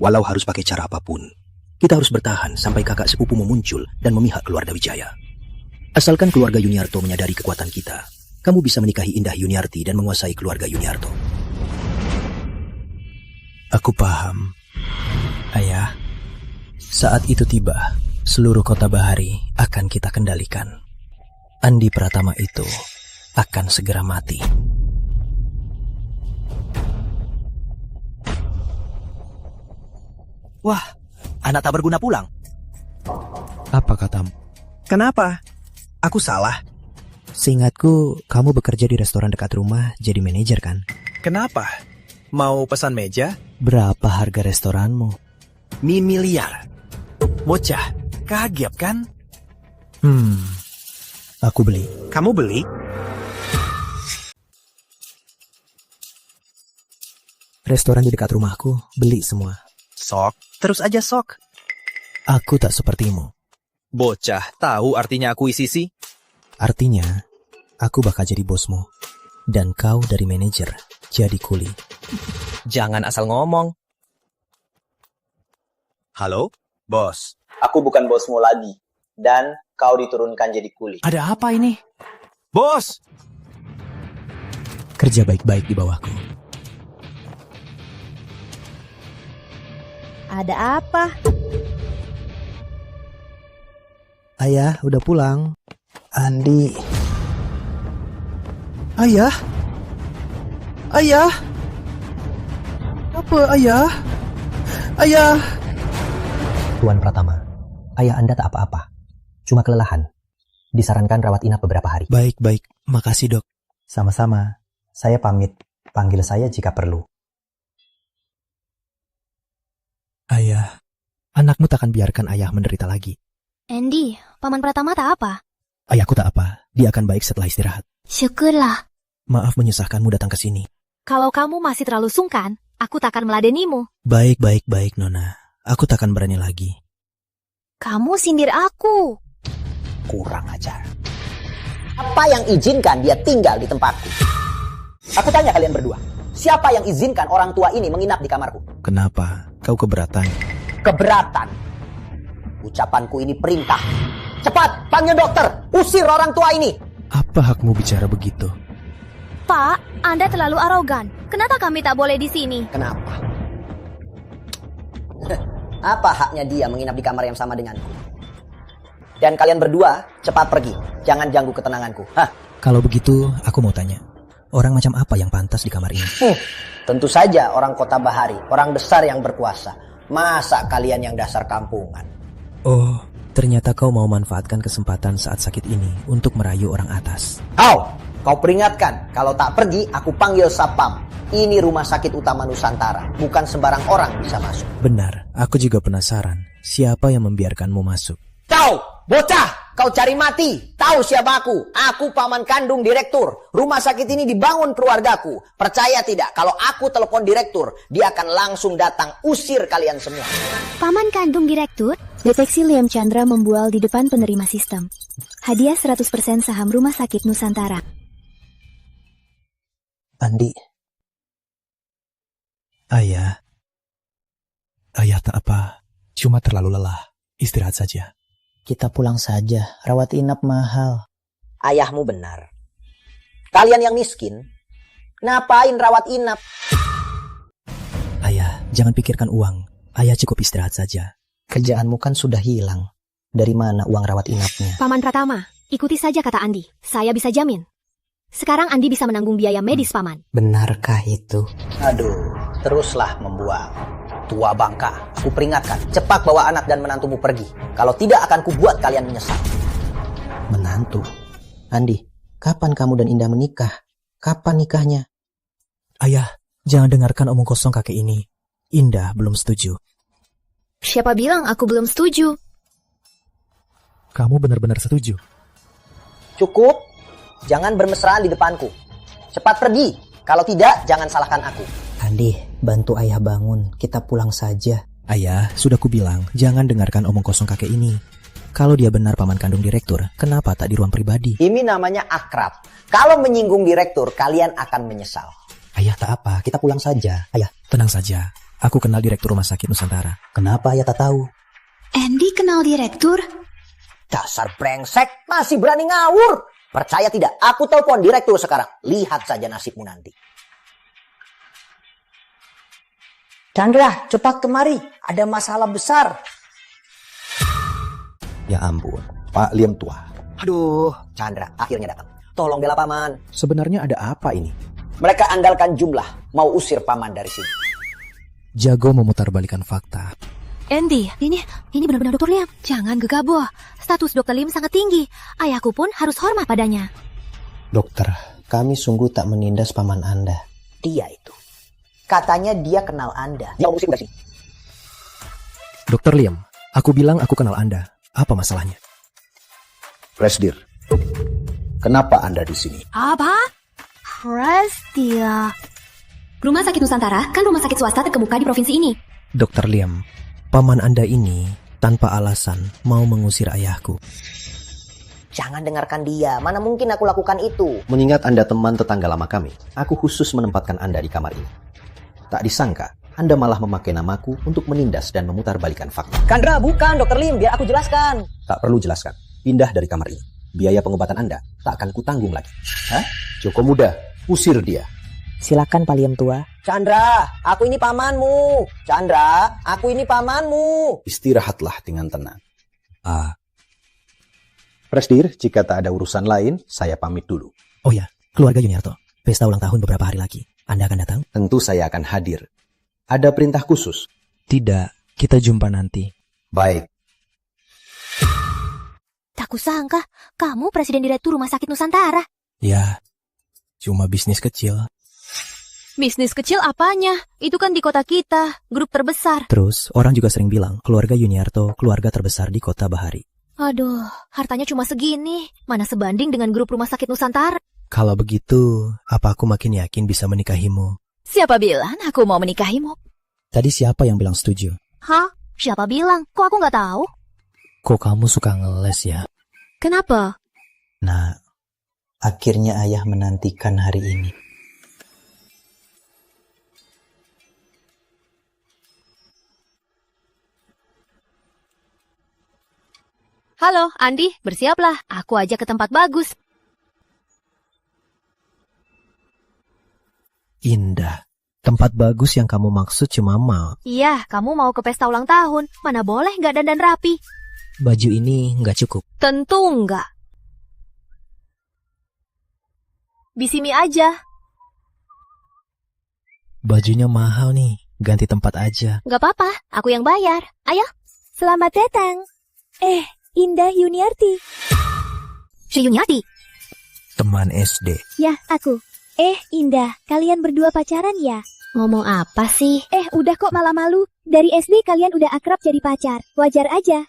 Walau harus pakai cara apapun, kita harus bertahan sampai kakak sepupumu muncul dan memihak keluarga Wijaya. Asalkan keluarga Yuniarto menyadari kekuatan kita, kamu bisa menikahi Indah Yuniarti dan menguasai keluarga Yuniarto. Aku paham. Ayah, saat itu tiba, seluruh kota Bahari akan kita kendalikan. Andi Pratama itu akan segera mati. Wah, anak tak berguna pulang. Apa katamu? Kenapa? Aku salah. Seingatku, kamu bekerja di restoran dekat rumah jadi manajer kan? Kenapa? Mau pesan meja? Berapa harga restoranmu? Miliar. Bocah, kaget kan? Aku beli. Kamu beli? Restoran di dekat rumahku, beli semua. Sok, terus aja sok. Aku tak sepertimu. Bocah, tahu artinya akuisisi? Artinya, aku bakal jadi bosmu. Dan kau dari manajer, jadi kuli. Jangan asal ngomong. Halo, bos. Aku bukan bosmu lagi. Dan kau diturunkan jadi kuli. Ada apa ini? Bos! Kerja baik-baik di bawahku. Ada apa? Ayah, udah pulang. Andi. Ayah? Ayah? Apa, Ayah? Ayah? Tuan Pratama, ayah Anda tak apa-apa. Cuma kelelahan. Disarankan rawat inap beberapa hari. Baik. Makasih, Dok. Sama-sama. Saya pamit. Panggil saya jika perlu. Ayah, anakmu takkan biarkan ayah menderita lagi. Andy, Paman Pratama tak apa? Ayahku tak apa. Dia akan baik setelah istirahat. Syukurlah. Maaf menyusahkanmu datang ke sini. Kalau kamu masih terlalu sungkan, aku takkan meladenimu. Baik, Nona. Aku takkan berani lagi. Kamu sindir aku. Kurang ajar. Apa yang izinkan dia tinggal di tempatku? Aku tanya kalian berdua. Siapa yang izinkan orang tua ini menginap di kamarku? Kenapa? Kau keberatan? Keberatan. Ucapanku ini perintah. Cepat, panggil dokter. Usir orang tua ini. Apa hakmu bicara begitu? Pak, Anda terlalu arogan. Kenapa kami tak boleh di sini? Kenapa? Apa haknya dia menginap di kamar yang sama denganku? Dan kalian berdua cepat pergi. Jangan ganggu ketenanganku. Hah? Kalau begitu, aku mau tanya. Orang macam apa yang pantas di kamar ini? Tentu saja orang kota Bahari. Orang besar yang berkuasa. Masa kalian yang dasar kampungan? Oh, ternyata kau mau manfaatkan kesempatan saat sakit ini untuk merayu orang atas. Kau peringatkan. Kalau tak pergi, aku panggil Sapam. Ini rumah sakit utama Nusantara. Bukan sembarang orang bisa masuk. Benar, aku juga penasaran. Siapa yang membiarkanmu masuk? Kau, bocah! Kau cari mati. Tahu siapa aku? Aku paman kandung direktur. Rumah sakit ini dibangun keluargaku. Percaya tidak? Kalau aku telepon direktur, dia akan langsung datang usir kalian semua. Paman kandung direktur? Deteksi Liam Chandra membual di depan penerima sistem. Hadiah 100% saham Rumah Sakit Nusantara. Andi. Ayah. Ayah tak apa. Cuma terlalu lelah. Istirahat saja. Kita pulang saja. Rawat inap mahal. Ayahmu benar. Kalian yang miskin, ngapain rawat inap? Ayah, jangan pikirkan uang. Ayah cukup istirahat saja. Kerjaanmu kan sudah hilang. Dari mana uang rawat inapnya? Paman Pratama, ikuti saja kata Andi. Saya bisa jamin. Sekarang Andi bisa menanggung biaya medis, Paman. Benarkah itu? Aduh, teruslah membuang. Tua bangka, aku peringatkan. Cepat bawa anak dan menantumu pergi. Kalau tidak akan kubuat kalian menyesal. Menantu? Andi, kapan kamu dan Indah menikah? Kapan nikahnya? Ayah, jangan dengarkan omong kosong kakek ini. Indah belum setuju. Siapa bilang aku belum setuju? Kamu benar-benar setuju? Cukup. Jangan bermesraan di depanku. Cepat pergi. Kalau tidak, jangan salahkan aku. Andi, bantu ayah bangun. Kita pulang saja. Ayah, sudah kubilang, jangan dengarkan omong kosong kakek ini. Kalau dia benar paman kandung direktur, kenapa tak di ruang pribadi? Ini namanya akrab. Kalau menyinggung direktur, kalian akan menyesal. Ayah tak apa, kita pulang saja. Ayah, tenang saja. Aku kenal direktur Rumah Sakit Nusantara. Kenapa ayah tak tahu? Andy kenal direktur? Dasar brengsek, masih berani ngawur. Percaya tidak? Aku telepon direktur sekarang. Lihat saja nasibmu nanti. Chandra, cepat kemari. Ada masalah besar. Ya ampun, Pak Liam tua. Aduh, Chandra akhirnya datang. Tolong bela paman. Sebenarnya ada apa ini? Mereka andalkan jumlah. Mau usir paman dari sini. Jago memutarbalikan fakta. Andy, ini benar-benar Dr. Liam. Jangan gegabah. Status Dr. Liam sangat tinggi. Ayahku pun harus hormat padanya. Dokter, kami sungguh tak menindas paman Anda. Dia itu. Katanya dia kenal Anda. Jangan musik udah sini. Dr. Liam, aku bilang aku kenal Anda. Apa masalahnya? Presdir, kenapa Anda di sini? Apa? Presdir. Rumah Sakit Nusantara kan rumah sakit swasta terkemuka di provinsi ini. Dr. Liam, paman Anda ini tanpa alasan mau mengusir ayahku. Jangan dengarkan dia. Mana mungkin aku lakukan itu? Mengingat Anda teman tetangga lama kami, aku khusus menempatkan Anda di kamar ini. Tak disangka, Anda malah memakai namaku untuk menindas dan memutarbalikkan fakta. Chandra, bukan Dr. Lim. Biar aku jelaskan. Tak perlu jelaskan. Pindah dari kamar ini. Biaya pengobatan Anda tak akan kutanggung lagi. Hah? Cukup mudah. Usir dia. Silakan Pak Liam tua. Chandra, aku ini pamanmu. Chandra, aku ini pamanmu. Istirahatlah dengan tenang. Presdir, jika tak ada urusan lain, saya pamit dulu. Oh ya, keluarga Yuniarto. Pesta ulang tahun beberapa hari lagi. Anda akan datang? Tentu saya akan hadir. Ada perintah khusus? Tidak, kita jumpa nanti. Baik. Tak kusangka, kamu Presiden Direktur Rumah Sakit Nusantara. Ya, cuma bisnis kecil. Bisnis kecil apanya? Itu kan di kota kita, grup terbesar. Terus, orang juga sering bilang, keluarga Yuniarto, keluarga terbesar di kota Bahari. Aduh, hartanya cuma segini. Mana sebanding dengan grup Rumah Sakit Nusantara? Kalau begitu, apa aku makin yakin bisa menikahimu? Siapa bilang aku mau menikahimu? Tadi siapa yang bilang setuju? Hah? Siapa bilang? Kok aku nggak tahu? Kok kamu suka ngeles ya? Kenapa? Nah, akhirnya ayah menantikan hari ini. Halo, Andi, bersiaplah. Aku ajak ke tempat bagus. Indah. Tempat bagus yang kamu maksud cuma mall. Iya, kamu mau ke pesta ulang tahun. Mana boleh nggak dandan rapi? Baju ini nggak cukup. Tentu nggak. Bisimi aja. Bajunya mahal nih. Ganti tempat aja. Nggak apa-apa, aku yang bayar. Ayo. Selamat datang. Indah Yuniarti. Si Yuniarti. Teman SD. Ya, aku. Indah, kalian berdua pacaran ya? Ngomong apa sih? Udah kok malah malu. Dari SD kalian udah akrab jadi pacar. Wajar aja.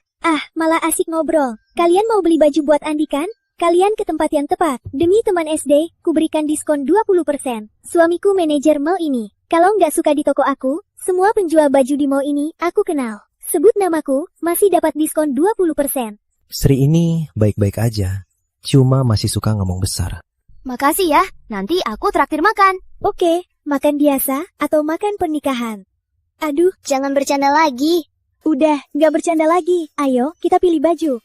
Malah asik ngobrol. Kalian mau beli baju buat Andi kan? Kalian ke tempat yang tepat. Demi teman SD, ku berikan diskon 20%. Suamiku manajer mall ini. Kalau nggak suka di toko aku, semua penjual baju di mall ini aku kenal. Sebut namaku, masih dapat diskon 20%. Sri ini baik-baik aja. Cuma masih suka ngomong besar. Makasih ya, nanti aku traktir makan. Oke, makan biasa atau makan pernikahan? Aduh, Jangan bercanda lagi. udah, nggak bercanda lagi. Ayo, kita pilih baju.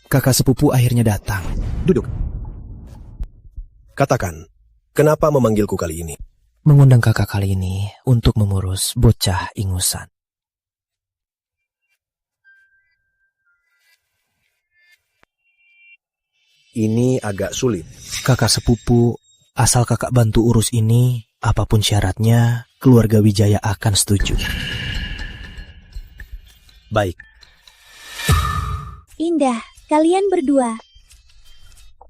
Kakak sepupu akhirnya datang. Duduk. Katakan, kenapa memanggilku kali ini? Mengundang kakak kali ini untuk mengurus bocah ingusan. Ini agak sulit. Kakak sepupu, asal kakak bantu urus ini, apapun syaratnya, keluarga Wijaya akan setuju. Baik. Indah, kalian berdua.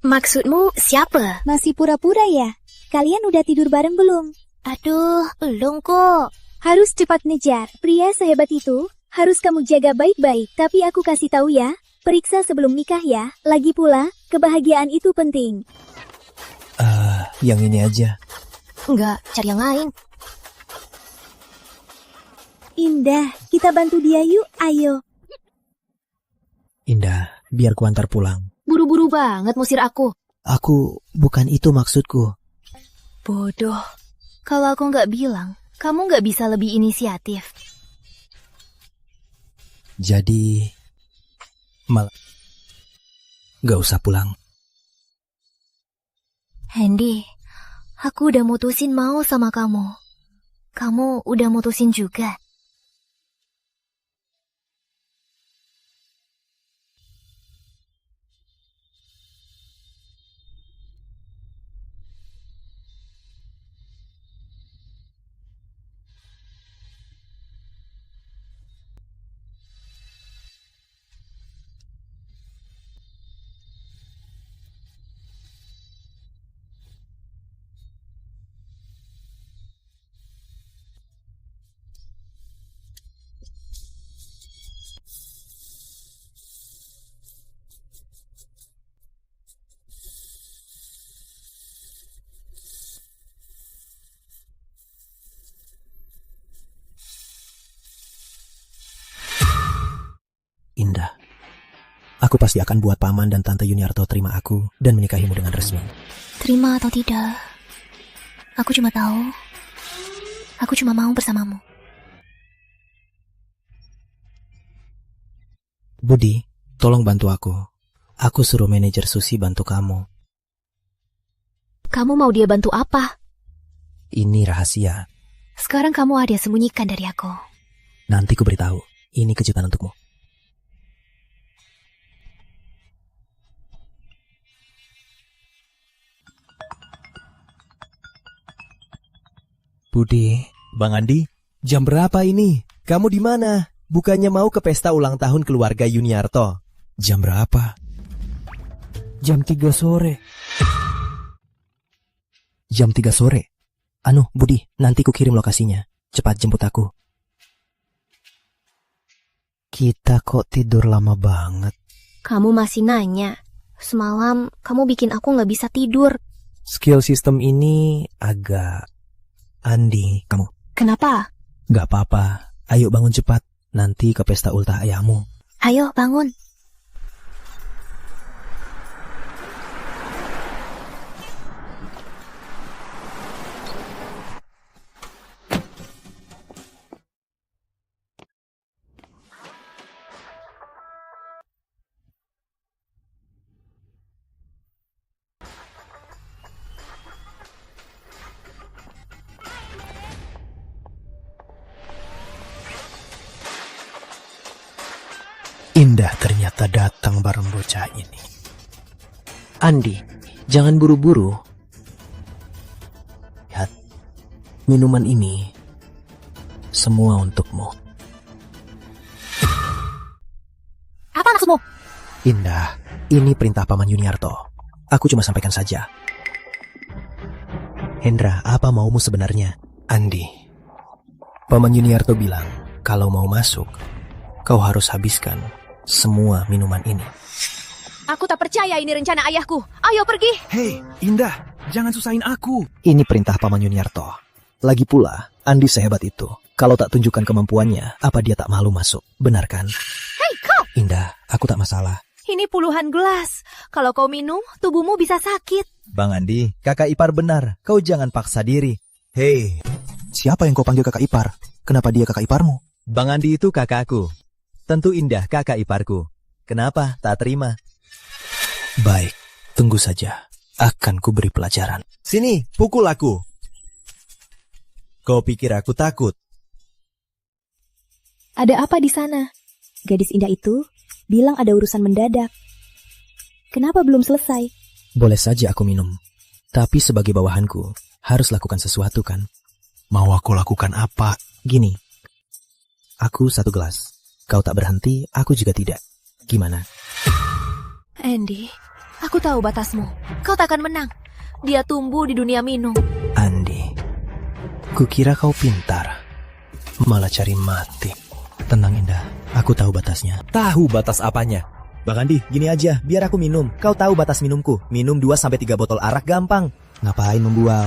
Maksudmu siapa? Masih pura-pura ya? Kalian udah tidur bareng belum? Aduh, belum kok. Harus cepat ngejar. Pria sehebat itu, harus kamu jaga baik-baik. Tapi aku kasih tahu ya, periksa sebelum nikah ya. Lagi pula, kebahagiaan itu penting. Yang ini aja. Enggak, cari yang lain. Indah, kita bantu dia yuk, ayo. Indah, biar ku antar pulang. Buru-buru banget musir aku. Aku, bukan itu maksudku. Bodoh. Kalau aku nggak bilang, kamu nggak bisa lebih inisiatif. Jadi, gak usah pulang. Hendy, aku udah mutusin mau sama kamu. Kamu udah mutusin juga. Indah, aku pasti akan buat paman dan tante Yuniarto terima aku dan menikahimu dengan resmi. Terima atau tidak, aku cuma tahu, aku cuma mau bersamamu. Budi, tolong bantu aku. Aku suruh manajer Susi bantu kamu. Kamu mau dia bantu apa? Ini rahasia. Sekarang kamu ada yang sembunyikan dari aku. Nanti ku beritahu. Ini kejutan untukmu. Budi, Bang Andi, jam berapa ini? Kamu di mana? Bukannya mau ke pesta ulang tahun keluarga Yuniarto? jam berapa? Jam 3 sore. Jam 3 sore. Budi, nanti ku kirim lokasinya. Cepat jemput aku. Kita kok tidur lama banget. Kamu masih nanya. Semalam kamu bikin aku nggak bisa tidur. Skill system ini agak... Andi, kamu. Kenapa? Gak apa-apa. Ayo bangun cepat. Nanti ke pesta ultah ayahmu. Ayo bangun. Indah ternyata datang bareng bocah ini. Andi, jangan buru-buru. Lihat, minuman ini semua untukmu. Apa maksudmu? Indah, ini perintah Paman Yuniarto. Aku cuma sampaikan saja. Hendra, apa maumu sebenarnya? Andi, Paman Yuniarto bilang, kalau mau masuk, kau harus habiskan semua minuman ini. Aku tak percaya ini rencana ayahku. Ayo pergi. Hei, Indah, jangan susahin aku. Ini perintah Paman Yuniarto. Lagi pula, Andi sehebat itu. Kalau tak tunjukkan kemampuannya, apa dia tak malu masuk? Benar kan? Hei, kau! Indah, aku tak masalah. Ini puluhan gelas. Kalau kau minum, tubuhmu bisa sakit. Bang Andi, kakak ipar benar. Kau jangan paksa diri. Hei, siapa yang kau panggil kakak ipar? Kenapa dia kakak iparmu? Bang Andi itu kakakku. Tentu Indah kakak iparku. Kenapa tak terima? Baik, tunggu saja. Akan kuberi pelajaran. Sini, pukul aku. Kau pikir aku takut? Ada apa di sana? Gadis indah itu bilang ada urusan mendadak. Kenapa belum selesai? Boleh saja aku minum. Tapi sebagai bawahanku, harus lakukan sesuatu kan? Mau aku lakukan apa? Gini, aku 1 gelas. Kau tak berhenti, aku juga tidak. Gimana? Andy, aku tahu batasmu. Kau takkan menang. Dia tumbuh di dunia minum. Andi, kukira kau pintar. Malah cari mati. Tenang Indah, aku tahu batasnya. Tahu batas apanya? Bang Andi, gini aja, biar aku minum. Kau tahu batas minumku. Minum 2-3 botol arak gampang. Ngapain membual?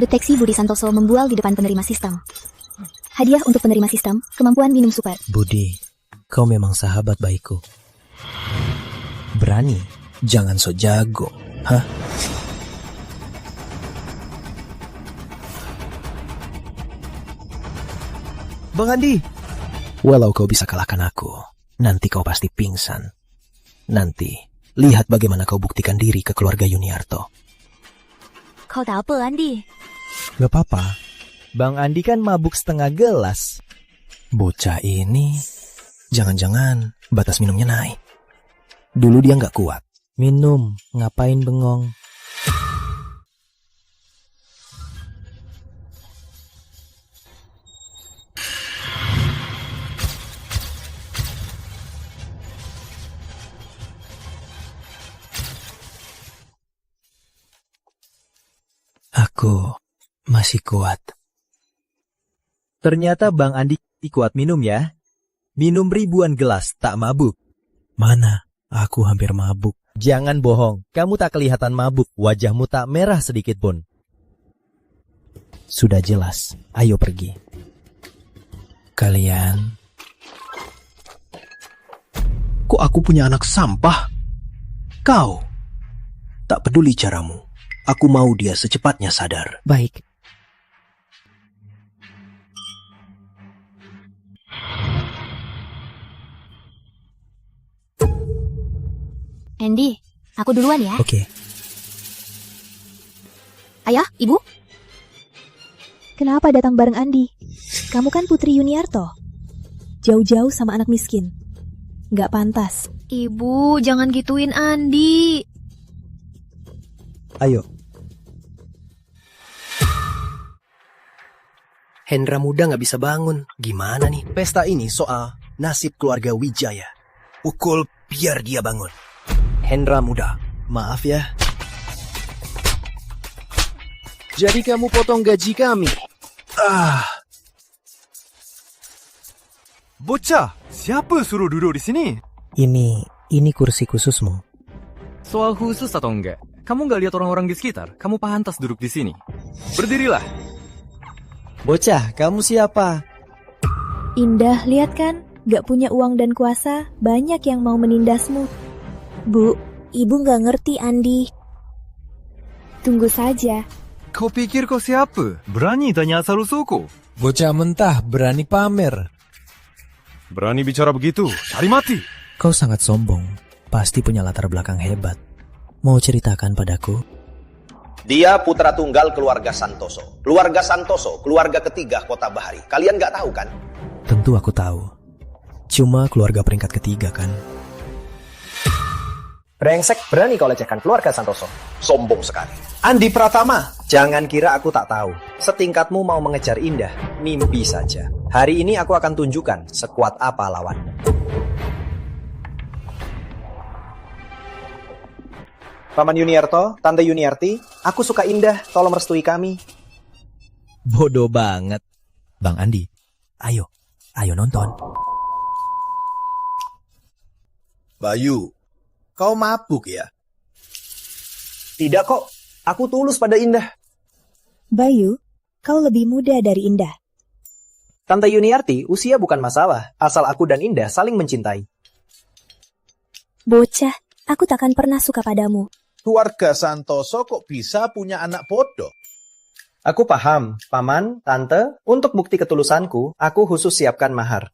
Deteksi Budi Santoso membual di depan penerima sistem. Hadiah untuk penerima sistem, kemampuan minum super. Budi, kau memang sahabat baikku. Berani, jangan sok jago. Hah? Bang Andi! Walau kau bisa kalahkan aku, nanti kau pasti pingsan. Nanti, lihat bagaimana kau buktikan diri ke keluarga Yuniarto. Kau tahu apa, Andi? Gak apa-apa. Bang Andi kan mabuk setengah gelas. Bocah ini, jangan-jangan batas minumnya naik. Dulu dia nggak kuat. Minum, ngapain bengong? Aku masih kuat. Ternyata Bang Andi kuat minum ya. Minum ribuan gelas, tak mabuk. Mana? Aku hampir mabuk. Jangan bohong, kamu tak kelihatan mabuk. Wajahmu tak merah sedikit pun. Sudah jelas, ayo pergi. Kalian... Kok aku punya anak sampah? Kau? Tak peduli caramu. Aku mau dia secepatnya sadar. Baik. Andy, aku duluan ya. Oke. Ayah, ibu? Kenapa datang bareng Andi? Kamu kan Putri Yuniarto. Jauh-jauh sama anak miskin. Nggak pantas. Ibu, jangan gituin Andi. Ayo. Hendra muda nggak bisa bangun. Gimana nih? Pesta ini soal nasib keluarga Wijaya. Pukul biar dia bangun. Hendra muda, maaf ya. Jadi kamu potong gaji kami? Bocah, siapa suruh duduk di sini? Ini kursi khususmu. Soal khusus atau enggak, kamu nggak lihat orang-orang di sekitar? Kamu pantas duduk di sini. Berdirilah. Bocah, kamu siapa? Indah, lihat kan? Gak punya uang dan kuasa, banyak yang mau menindasmu. Bu, ibu gak ngerti Andi. Tunggu saja. Kau pikir kau siapa? Berani tanya asal-usulku? Bocah mentah berani pamer. Berani bicara begitu, cari mati. Kau sangat sombong. Pasti punya latar belakang hebat. Mau ceritakan padaku? Dia putra tunggal keluarga Santoso. Keluarga Santoso, keluarga ketiga Kota Bahari. Kalian nggak tahu kan? Tentu aku tahu. Cuma keluarga peringkat ketiga kan. Brengsek, berani kau lecehkan keluarga Santoso. Sombong sekali. Andi Pratama, jangan kira aku tak tahu. Setingkatmu mau mengejar Indah, mimpi saja. Hari ini aku akan tunjukkan sekuat apa lawanmu. Paman Yuniarto, Tante Yuniarti, aku suka Indah, tolong restui kami. Bodoh banget. Bang Andi, ayo nonton. Bayu, kau mabuk ya? Tidak kok, aku tulus pada Indah. Bayu, kau lebih muda dari Indah. Tante Yuniarti, usia bukan masalah, asal aku dan Indah saling mencintai. Bocah, aku takkan pernah suka padamu. Keluarga Santoso kok bisa punya anak bodoh? Aku paham, Paman, Tante, untuk bukti ketulusanku, aku khusus siapkan mahar.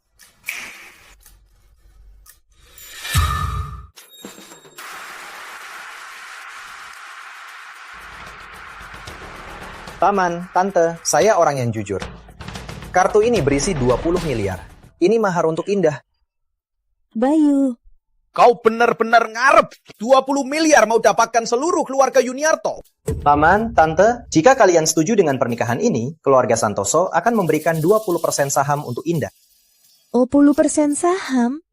Paman, Tante, saya orang yang jujur. Kartu ini berisi 20 miliar. Ini mahar untuk Indah. Bayu. Kau benar-benar ngarep 20 miliar mau dapatkan seluruh keluarga Yuniarto. Paman, Tante, jika kalian setuju dengan pernikahan ini, keluarga Santoso akan memberikan 20% saham untuk Indah. 20% saham?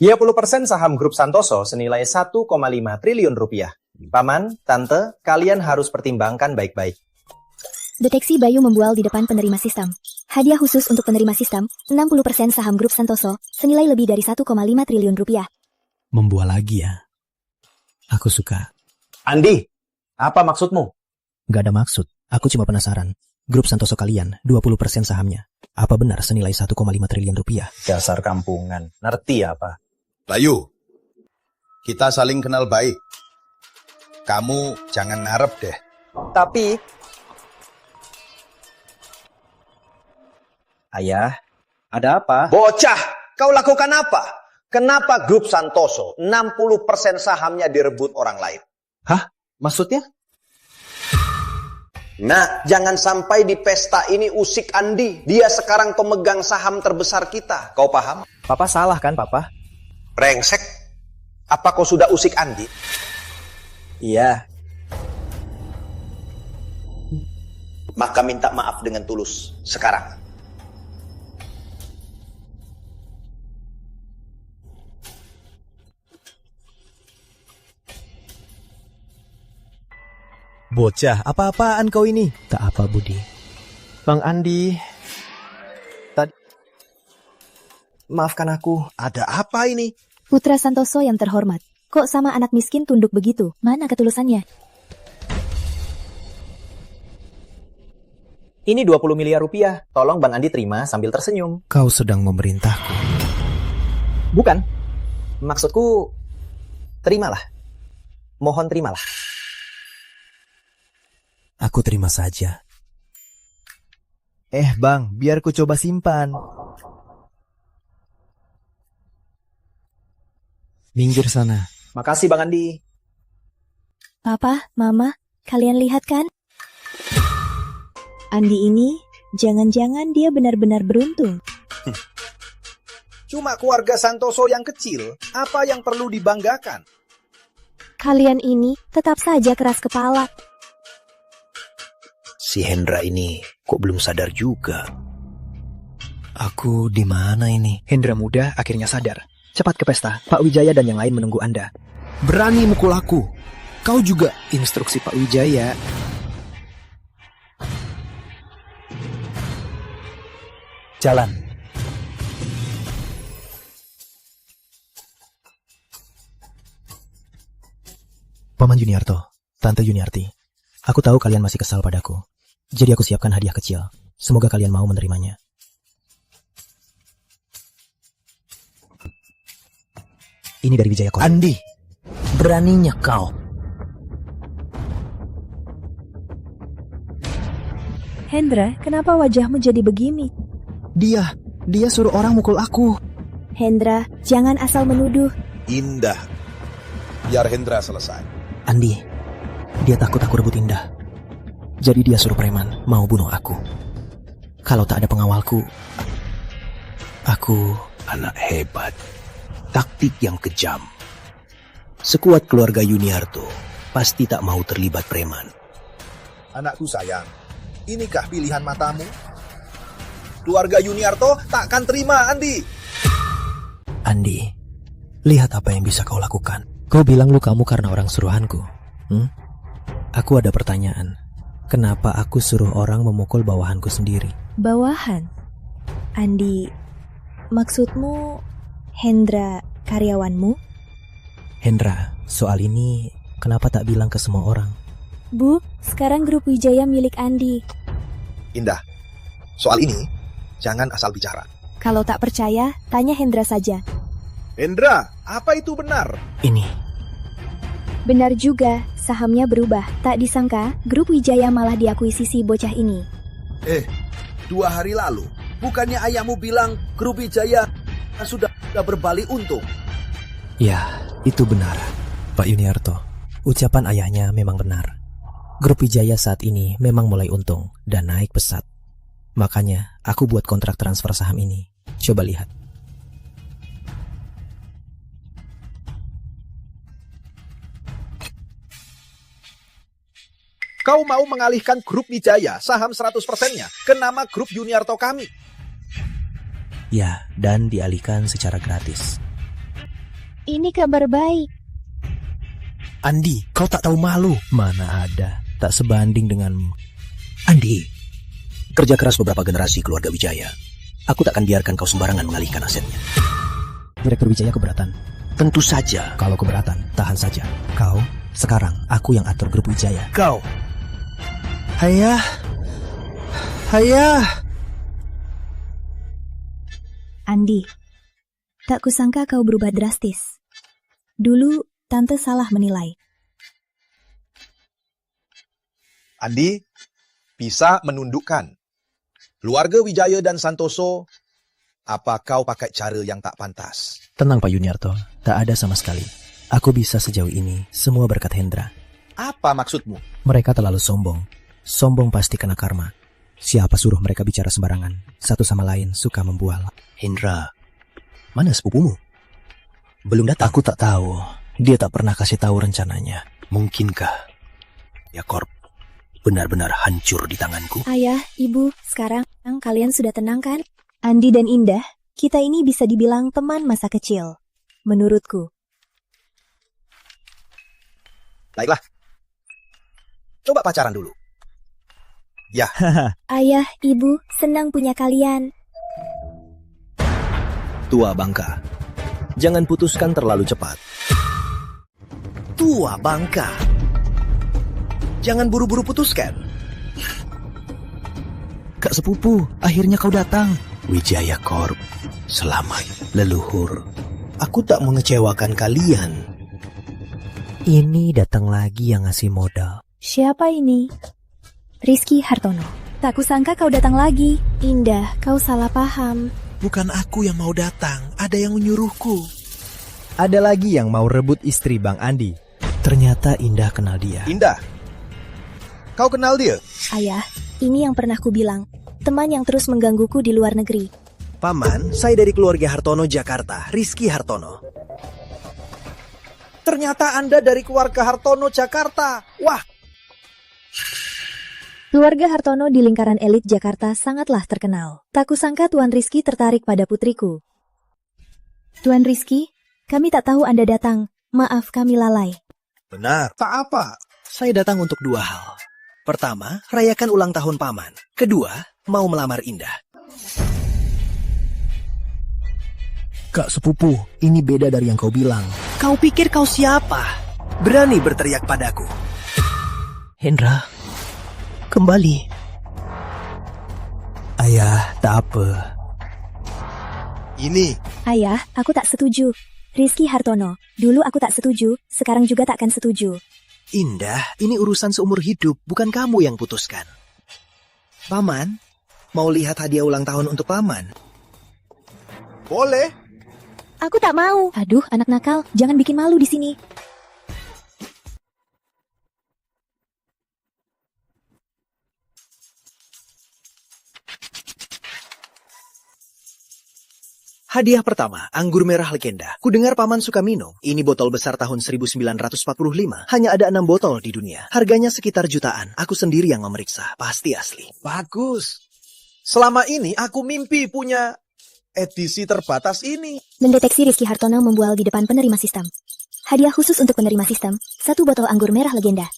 20% saham grup Santoso senilai 1,5 triliun rupiah. Paman, Tante, kalian harus pertimbangkan baik-baik. Deteksi Bayu membual di depan penerima sistem. Hadiah khusus untuk penerima sistem, 60% saham grup Santoso, senilai lebih dari 1,5 triliun rupiah. Membual lagi ya. Aku suka. Andi, apa maksudmu? Gak ada maksud, aku cuma penasaran. Grup Santoso kalian, 20% sahamnya. Apa benar senilai 1,5 triliun rupiah? Dasar kampungan, ngerti apa? Bayu, kita saling kenal baik. Kamu jangan ngarep deh. Tapi... Ayah, ada apa? Bocah, kau lakukan apa? Kenapa grup Santoso 60% sahamnya direbut orang lain? Hah? Maksudnya? Nah, jangan sampai di pesta ini usik Andi. Dia sekarang pemegang saham terbesar kita. Kau paham? Papa salah kan, Papa? Brengsek. Apa kau sudah usik Andi? Iya. Maka minta maaf dengan tulus. Sekarang. Bocah, apa-apaan kau ini? Tak apa, Budi. Bang Andi, maafkan aku. Ada apa ini? Putra Santoso yang terhormat, kok sama anak miskin tunduk begitu? Mana ketulusannya? Ini 20 miliar rupiah. Tolong Bang Andi terima sambil tersenyum. Kau sedang memerintahku. Bukan. Maksudku, terimalah. Mohon terimalah. Aku terima saja. Bang, biar ku coba simpan. Minggir sana. Makasih Bang Andi. Papa, Mama, kalian lihat kan? Andi ini, jangan-jangan dia benar-benar beruntung. Cuma keluarga Santoso yang kecil, apa yang perlu dibanggakan? Kalian ini tetap saja keras kepala. Si Hendra ini kok belum sadar juga. Aku di mana ini? Hendra muda akhirnya sadar. Cepat ke pesta. Pak Wijaya dan yang lain menunggu Anda. Berani mukul aku. Kau juga. Instruksi Pak Wijaya. Jalan. Paman Yuniarto, Tante Yuniarti, aku tahu kalian masih kesal padaku. Jadi aku siapkan hadiah kecil. Semoga kalian mau menerimanya. Ini dari Wijaya Kota. Andi, beraninya kau. Hendra, kenapa wajahmu jadi begini? Dia suruh orang mukul aku. Hendra, jangan asal menuduh. Indah. Biar Hendra selesai. Andi, dia takut aku rebut Indah. Jadi dia suruh preman mau bunuh aku. Kalau tak ada pengawalku, aku Anak hebat. Taktik yang kejam. Sekuat keluarga Yuniarto pasti tak mau terlibat preman. Anakku sayang, inikah pilihan matamu? Keluarga Yuniarto takkan terima, Andi. Andi, lihat apa yang bisa kau lakukan. Kau bilang lu kamu karena orang suruhanku. Aku ada pertanyaan. Kenapa aku suruh orang memukul bawahanku sendiri? Bawahan? Andi, maksudmu Hendra karyawanmu? Hendra, soal ini kenapa tak bilang ke semua orang? Bu, sekarang grup Wijaya milik Andi. Indah, soal ini jangan asal bicara. Kalau tak percaya, tanya Hendra saja. Hendra, apa itu benar? Ini. Benar juga, sahamnya berubah. Tak disangka, grup Wijaya malah diakuisisi bocah ini. 2 hari lalu, bukannya ayahmu bilang grup Wijaya sudah berbalik untung? Ya, itu benar, Pak Yuniarto. Ucapan ayahnya memang benar. Grup Wijaya saat ini memang mulai untung dan naik pesat. Makanya, aku buat kontrak transfer saham ini. Coba lihat. Kau mau mengalihkan grup Wijaya saham 100%-nya ke nama grup Yuniarto kami. Ya, dan dialihkan secara gratis. Ini kabar baik. Andi, kau tak tahu malu. Mana ada, tak sebanding denganmu. Andi, kerja keras beberapa generasi keluarga Wijaya. Aku tak akan biarkan kau sembarangan mengalihkan asetnya. Direktur Wijaya keberatan. Tentu saja. Kalau keberatan, tahan saja. Kau, sekarang aku yang atur grup Wijaya. Kau. Ayah. Ayah. Andi, tak kusangka kau berubah drastis. Dulu, Tante salah menilai. Andi, bisa menundukkan. Keluarga Wijaya dan Santoso, apa kau pakai cara yang tak pantas? Tenang Pak Yuniarto, tak ada sama sekali. Aku bisa sejauh ini, semua berkat Hendra. Apa maksudmu? Mereka terlalu sombong. Sombong pasti kena karma. Siapa suruh mereka bicara sembarangan? Satu sama lain suka membual. Hendra, mana sepupumu? Belum datang? Aku tak tahu. Dia tak pernah kasih tahu rencananya. Mungkinkah ya Korp benar-benar hancur di tanganku? Ayah, Ibu, sekarang kalian sudah tenang kan? Andi dan Indah, kita ini bisa dibilang teman masa kecil. Menurutku. Baiklah. Coba pacaran dulu. Ya. Ayah, Ibu, senang punya kalian. Tua Bangka, jangan putuskan terlalu cepat. Tua Bangka, jangan buru-buru putuskan. Kak sepupu, akhirnya kau datang. Wijaya Corp, selamat leluhur. Aku tak mengecewakan kalian. Ini datang lagi yang ngasih modal. Siapa ini? Rizky Hartono. Tak kusangka kau datang lagi. Indah, kau salah paham. Bukan aku yang mau datang, ada yang menyuruhku. Ada lagi yang mau rebut istri Bang Andi. Ternyata Indah kenal dia. Indah, kau kenal dia? Ayah, ini yang pernah ku bilang. Teman yang terus menggangguku di luar negeri. Paman, saya dari keluarga Hartono Jakarta, Rizky Hartono. Ternyata Anda dari keluarga Hartono Jakarta. Wah. Keluarga Hartono di lingkaran elit Jakarta sangatlah terkenal. Tak kusangka Tuan Rizky tertarik pada putriku. Tuan Rizky, kami tak tahu Anda datang. Maaf kami lalai. Benar. Tak apa. Saya datang untuk 2 hal. Pertama, rayakan ulang tahun Paman. Kedua, mau melamar Indah. Kak sepupu, ini beda dari yang kau bilang. Kau pikir kau siapa? Berani berteriak padaku. Hendra, kembali. Ayah, tak apa. Ini. Ayah, aku tak setuju. Rizky Hartono, dulu aku tak setuju, sekarang juga tak akan setuju. Indah, ini urusan seumur hidup, bukan kamu yang putuskan. Paman, mau lihat hadiah ulang tahun untuk Paman? Boleh. Aku tak mau. Aduh, anak nakal, jangan bikin malu di sini. Hadiah pertama, anggur merah legenda. Kudengar paman suka minum. Ini botol besar tahun 1945. Hanya ada 6 botol di dunia. Harganya sekitar jutaan. Aku sendiri yang memeriksa. Pasti asli. Bagus. Selama ini aku mimpi punya edisi terbatas ini. Mendeteksi Rizky Hartono membual di depan penerima sistem. Hadiah khusus untuk penerima sistem, 1 botol anggur merah legenda.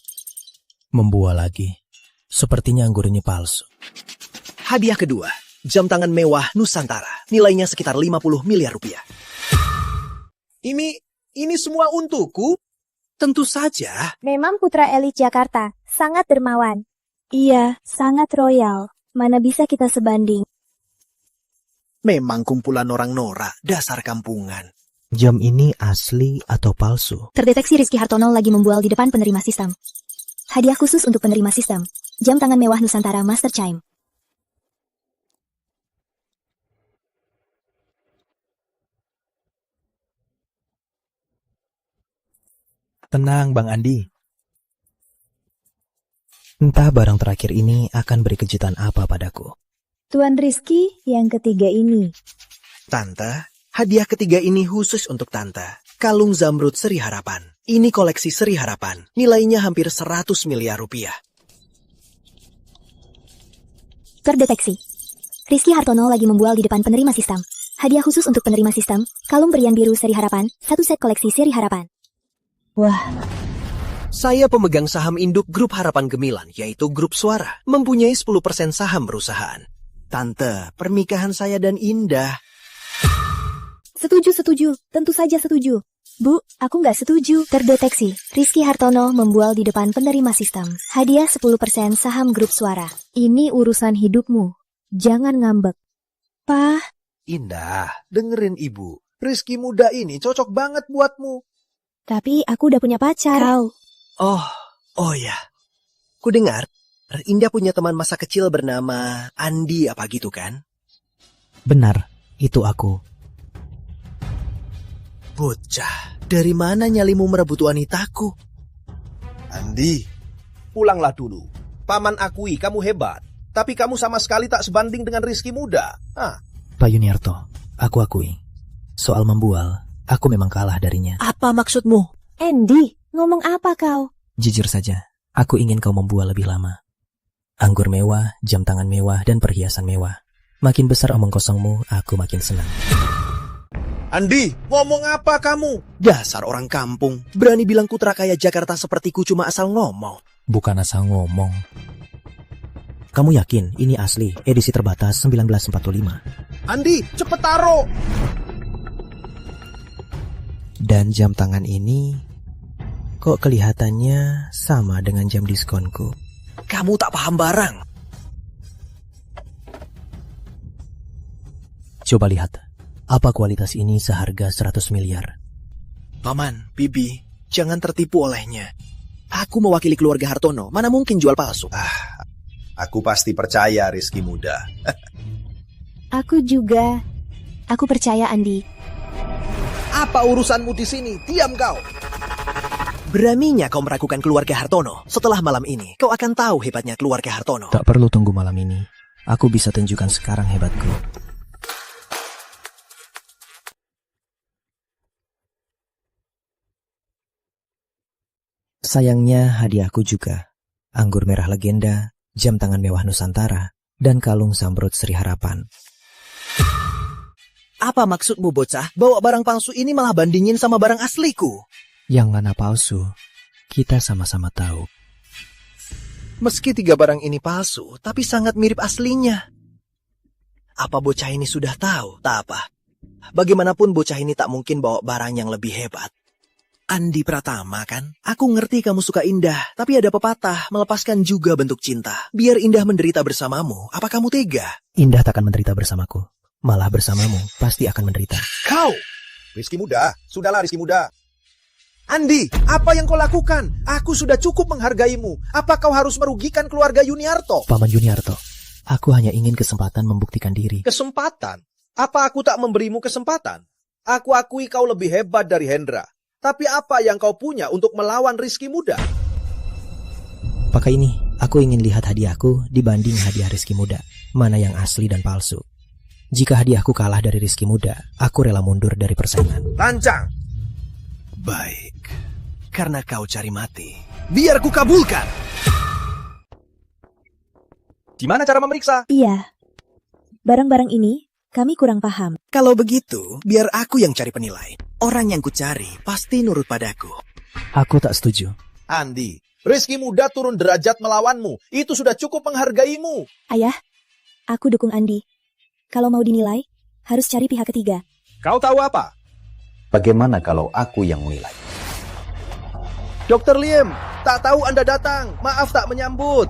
Membual lagi. Sepertinya anggur ini palsu. Hadiah kedua, jam tangan mewah Nusantara. Nilainya sekitar 50 miliar rupiah. Ini semua untukku? Tentu saja. Memang putra elit Jakarta, sangat dermawan. Iya, sangat royal. Mana bisa kita sebanding. Memang kumpulan orang norak, dasar kampungan. Jam ini asli atau palsu? Terdeteksi Rizky Hartono lagi membual di depan penerima sistem. Hadiah khusus untuk penerima sistem, jam tangan mewah Nusantara Master Chime. Tenang, Bang Andi. Entah barang terakhir ini akan beri kejutan apa padaku. Tuan Rizky yang ketiga ini. Tante, hadiah ketiga ini khusus untuk Tante. Kalung Zamrud Seri Harapan. Ini koleksi Seri Harapan. Nilainya hampir 100 miliar rupiah. Terdeteksi. Rizky Hartono lagi membual di depan penerima sistem. Hadiah khusus untuk penerima sistem, kalung berlian biru Seri Harapan, 1 set koleksi Seri Harapan. Wah. Saya pemegang saham induk Grup Harapan Gemilan, yaitu Grup Suara. Mempunyai 10% saham perusahaan. Tante, pernikahan saya dan Indah. Setuju. Tentu saja setuju. Bu, aku nggak setuju. Terdeteksi. Rizky Hartono membual di depan penerima sistem. Hadiah 10% saham Grup Suara. Ini urusan hidupmu. Jangan ngambek. Pak. Indah, dengerin ibu. Rizky muda ini cocok banget buatmu. Tapi aku udah punya pacar. Kau. Oh ya. Kudengar, Indah punya teman masa kecil bernama Andi apa gitu kan? Benar, itu aku. Bocah, dari mana nyalimu merebut wanitaku? Andi, pulanglah dulu. Paman akui kamu hebat, tapi kamu sama sekali tak sebanding dengan Rizky muda. Pak Yuniarto, aku akui. Soal membual, aku memang kalah darinya. Apa maksudmu? Andy, ngomong apa kau? Jujur saja, aku ingin kau membual lebih lama. Anggur mewah, jam tangan mewah, dan perhiasan mewah. Makin besar omong kosongmu, aku makin senang. Andi, ngomong apa kamu? Dasar orang kampung. Berani bilang putra kaya Jakarta sepertiku cuma asal ngomong. Bukan asal ngomong. Kamu yakin ini asli, edisi terbatas 1945? Andi, cepet taruh! Dan jam tangan ini, kok kelihatannya sama dengan jam diskonku? Kamu tak paham barang. Coba lihat, apa kualitas ini seharga 100 miliar? Paman, Bibi, jangan tertipu olehnya. Aku mewakili keluarga Hartono, mana mungkin jual palsu? Aku pasti percaya Rizky muda. Aku juga. Aku percaya Andi. Apa urusanmu di sini? Diam kau. Beraninya kau meragukan keluarga Hartono. Setelah malam ini, kau akan tahu hebatnya keluarga Hartono. Tak perlu tunggu malam ini. Aku bisa tunjukkan sekarang hebatku. Sayangnya hadiahku juga. Anggur merah legenda, jam tangan mewah Nusantara, dan kalung Zamrud Seri Harapan. Apa maksudmu bocah? Bawa barang palsu ini malah bandingin sama barang asliku. Yang mana palsu, kita sama-sama tahu. Meski 3 barang ini palsu, tapi sangat mirip aslinya. Apa bocah ini sudah tahu? Tak apa. Bagaimanapun bocah ini tak mungkin bawa barang yang lebih hebat. Andi Pratama kan? Aku ngerti kamu suka Indah, tapi ada pepatah, melepaskan juga bentuk cinta. Biar Indah menderita bersamamu, apa kamu tega? Indah takkan menderita bersamaku. Malah bersamamu, pasti akan menderita. Kau! Rizky muda, sudahlah Rizky muda. Andi, apa yang kau lakukan? Aku sudah cukup menghargaimu. Apa kau harus merugikan keluarga Yuniarto? Paman Yuniarto, aku hanya ingin kesempatan membuktikan diri. Kesempatan? Apa aku tak memberimu kesempatan? Aku akui kau lebih hebat dari Hendra. Tapi apa yang kau punya untuk melawan Rizky muda? Pakai ini, aku ingin lihat hadiahku dibanding hadiah Rizky muda. Mana yang asli dan palsu. Jika hadiahku kalah dari Rizky muda, aku rela mundur dari persaingan. Lancang. Baik, karena kau cari mati, biar ku kabulkan. Gimana cara memeriksa? Iya. Barang-barang ini kami kurang paham. Kalau begitu, biar aku yang cari penilai. Orang yang ku cari pasti nurut padaku. Aku tak setuju. Andi, Rizky muda turun derajat melawanmu. Itu sudah cukup menghargaimu. Ayah, aku dukung Andi. Kalau mau dinilai, harus cari pihak ketiga. Kau tahu apa? Bagaimana kalau aku yang menilai? Dr. Liam, tak tahu Anda datang. Maaf tak menyambut.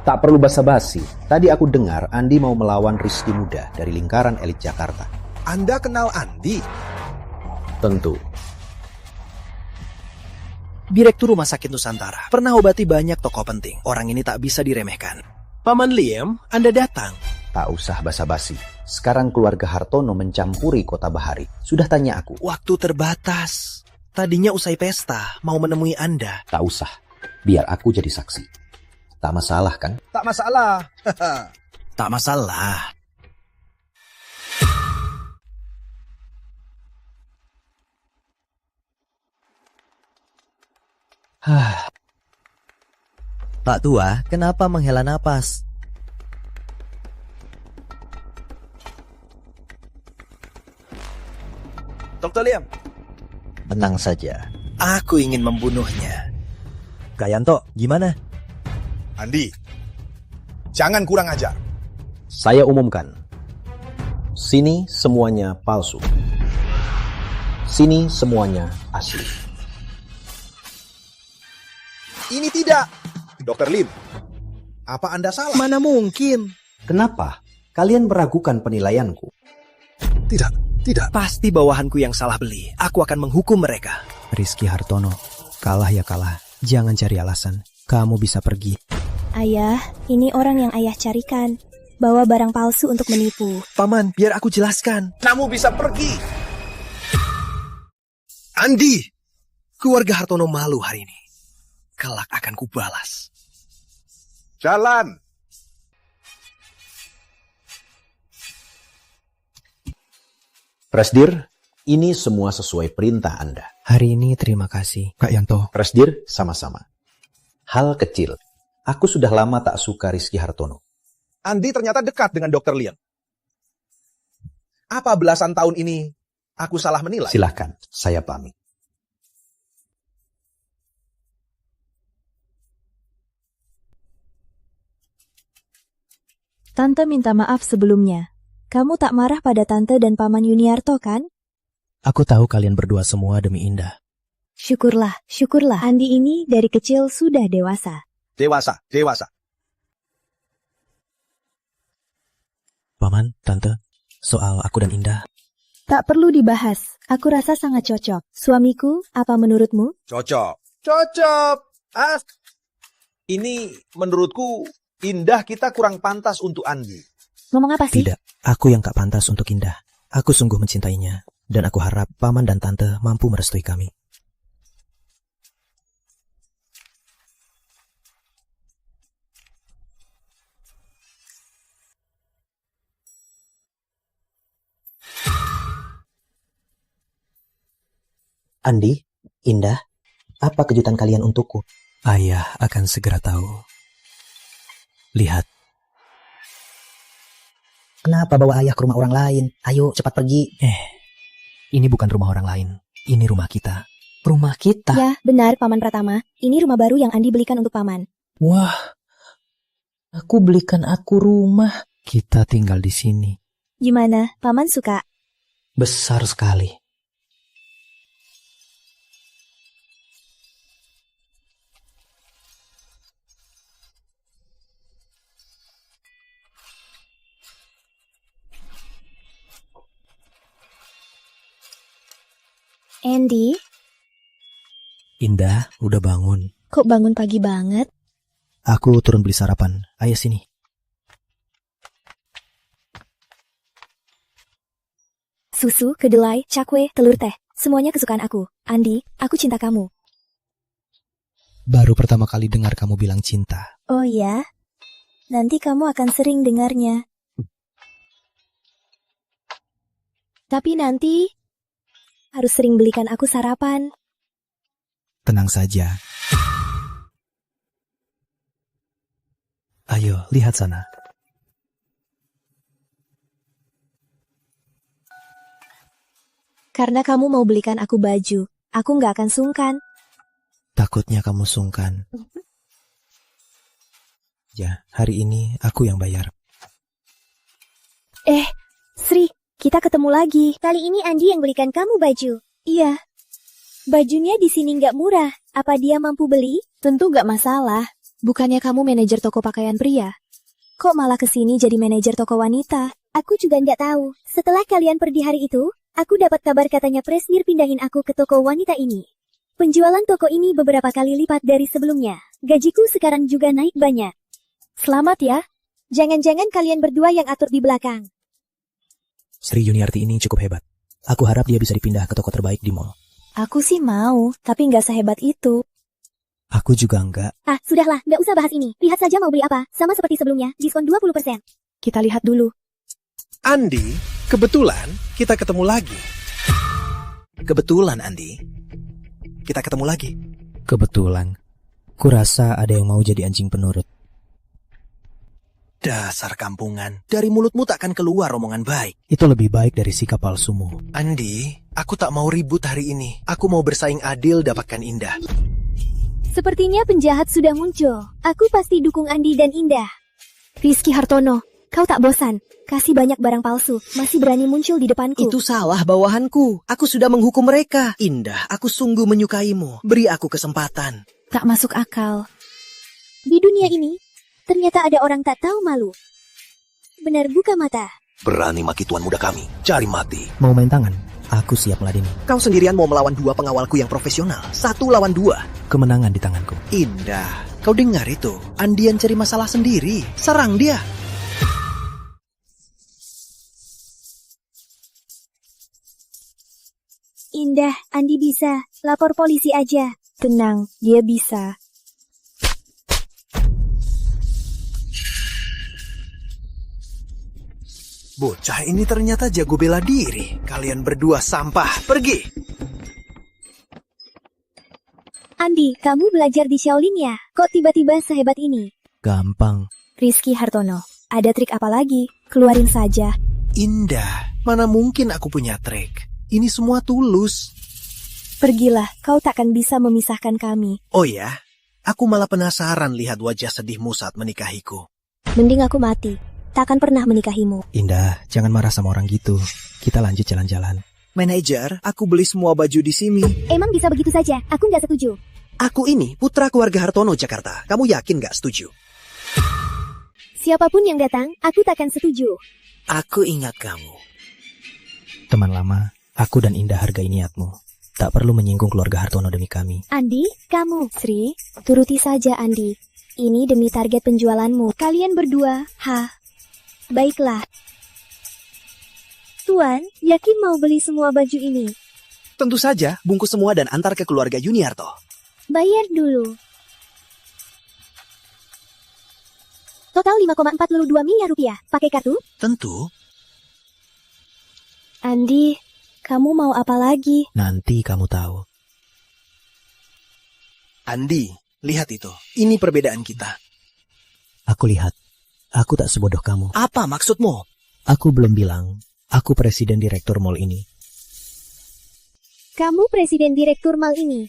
Tak perlu basa-basi. Tadi aku dengar Andi mau melawan Rizky muda dari lingkaran elit Jakarta. Anda kenal Andi? Tentu. Direktur Rumah Sakit Nusantara pernah obati banyak tokoh penting. Orang ini tak bisa diremehkan. Paman Liam, Anda datang. Tak usah basa-basi. Sekarang keluarga Hartono mencampuri Kota Bahari. Sudah tanya aku. Waktu terbatas. Tadinya usai pesta, mau menemui Anda. Tak usah. Biar aku jadi saksi. Tak masalah kan? Tak masalah. Tak masalah. Pak Tua, kenapa menghela napas? Dr. Liam. Tenang saja. Aku ingin membunuhnya. Kak Yanto, gimana? Andi, jangan kurang ajar. Saya umumkan. Sini semuanya palsu. Sini semuanya asli. Ini tidak. Dr. Lim, apa Anda salah? Mana mungkin? Kenapa? Kalian meragukan penilaianku? Tidak. Pasti bawahanku yang salah beli. Aku akan menghukum mereka. Rizky Hartono, kalah ya kalah. Jangan cari alasan. Kamu bisa pergi. Ayah, ini orang yang ayah carikan. Bawa barang palsu untuk menipu. Paman, biar aku jelaskan. Kamu bisa pergi. Andi, keluarga Hartono malu hari ini. Kelak akan kubalas. Jalan. Presdir, ini semua sesuai perintah Anda. Hari ini terima kasih, Kak Yanto. Presdir, sama-sama. Hal kecil. Aku sudah lama tak suka Rizky Hartono. Andi ternyata dekat dengan Dr. Liam. Apa belasan tahun ini aku salah menilai? Silahkan, saya pamit. Tante minta maaf sebelumnya. Kamu tak marah pada Tante dan Paman Yuniarto kan? Aku tahu kalian berdua semua demi Indah. Syukurlah. Andi ini dari kecil sudah dewasa. Dewasa. Paman, Tante, soal aku dan Indah. Tak perlu dibahas. Aku rasa sangat cocok. Suamiku, apa menurutmu? Cocok. Ini menurutku Indah kita kurang pantas untuk Andi. Ngomong apa sih? Tidak, aku yang tak pantas untuk Indah. Aku sungguh mencintainya. Dan aku harap Paman dan Tante mampu merestui kami. Andi, Indah, apa kejutan kalian untukku? Ayah akan segera tahu. Lihat. Kenapa bawa ayah ke rumah orang lain? Ayo, cepat pergi. Ini bukan rumah orang lain. Ini rumah kita. Rumah kita? Ya, benar Paman Pratama. Ini rumah baru yang Andi belikan untuk Paman. Wah, aku belikan aku rumah. Kita tinggal di sini. Gimana? Paman suka? Besar sekali. Andy? Indah, udah bangun. Kok bangun pagi banget? Aku turun beli sarapan. Ayo sini. Susu, kedelai, cakwe, telur teh. Semuanya kesukaan aku. Andi, aku cinta kamu. Baru pertama kali dengar kamu bilang cinta. Oh ya? Nanti kamu akan sering dengarnya. Tapi nanti harus sering belikan aku sarapan. Tenang saja. Ayo, lihat sana. Karena kamu mau belikan aku baju, aku nggak akan sungkan. Takutnya kamu sungkan. Ya, hari ini aku yang bayar. Sri, kita ketemu lagi. Kali ini Andi yang belikan kamu baju. Iya. Bajunya di sini nggak murah. Apa dia mampu beli? Tentu nggak masalah. Bukannya kamu manajer toko pakaian pria? Kok malah kesini jadi manajer toko wanita? Aku juga nggak tahu. Setelah kalian pergi hari itu, aku dapat kabar katanya Presdir pindahin aku ke toko wanita ini. Penjualan toko ini beberapa kali lipat dari sebelumnya. Gajiku sekarang juga naik banyak. Selamat ya. Jangan-jangan kalian berdua yang atur di belakang. Sri Yuniarti ini cukup hebat. Aku harap dia bisa dipindah ke toko terbaik di mall. Aku sih mau, tapi nggak sehebat itu. Aku juga enggak. Sudahlah, nggak usah bahas ini. Lihat saja mau beli apa, sama seperti sebelumnya, diskon 20%. Kita lihat dulu. Andi, kebetulan kita ketemu lagi. Kebetulan, Andi. Kita ketemu lagi. Kebetulan. Kurasa ada yang mau jadi anjing penurut. Dasar kampungan, dari mulutmu takkan keluar omongan baik. Itu lebih baik dari sikap palsumu. Andi, aku tak mau ribut hari ini. Aku mau bersaing adil dapatkan Indah. Sepertinya penjahat sudah muncul. Aku pasti dukung Andi dan Indah. Rizky Hartono, kau tak bosan? Kasih banyak barang palsu, masih berani muncul di depanku. Itu salah bawahanku. Aku sudah menghukum mereka. Indah, aku sungguh menyukaimu. Beri aku kesempatan. Tak masuk akal. Di dunia ini, ternyata ada orang tak tahu malu. Benar buka mata. Berani maki tuan muda kami, cari mati. Mau main tangan? Aku siap meladeni. Kau sendirian mau melawan 2 pengawalku yang profesional. 1 lawan 2. Kemenangan di tanganku. Indah, kau dengar itu? Andian cari masalah sendiri. Serang dia. Indah, Andi bisa. Lapor polisi aja. Tenang, dia bisa. Bocah ini ternyata jago bela diri. Kalian berdua sampah, pergi. Andi, kamu belajar di Shaolin ya? Kok tiba-tiba sehebat ini? Gampang. Rizky Hartono, ada trik apa lagi? Keluarin saja. Indah, mana mungkin aku punya trik? Ini semua tulus. Pergilah, kau takkan bisa memisahkan kami. Oh ya, aku malah penasaran lihat wajah sedihmu saat menikahiku. Mending aku mati. Takkan pernah menikahimu. Indah, jangan marah sama orang gitu. Kita lanjut jalan-jalan. Manajer, aku beli semua baju di sini. Emang bisa begitu saja? Aku nggak setuju. Aku ini putra keluarga Hartono Jakarta. Kamu yakin nggak setuju? Siapapun yang datang, aku takkan setuju. Aku ingat kamu. Teman lama, aku dan Indah hargai niatmu. Tak perlu menyinggung keluarga Hartono demi kami. Andi, kamu. Sri, turuti saja Andi. Ini demi target penjualanmu. Kalian berdua, baiklah. Tuan, yakin mau beli semua baju ini? Tentu saja, bungkus semua dan antar ke keluarga Yuniarto. Bayar dulu. Total 5,42 miliar rupiah. Pakai kartu? Tentu. Andi, kamu mau apa lagi? Nanti kamu tahu. Andi, lihat itu. Ini perbedaan kita. Aku lihat. Aku tak sebodoh kamu. Apa maksudmu? Aku belum bilang, aku presiden direktur mall ini. Kamu presiden direktur mall ini.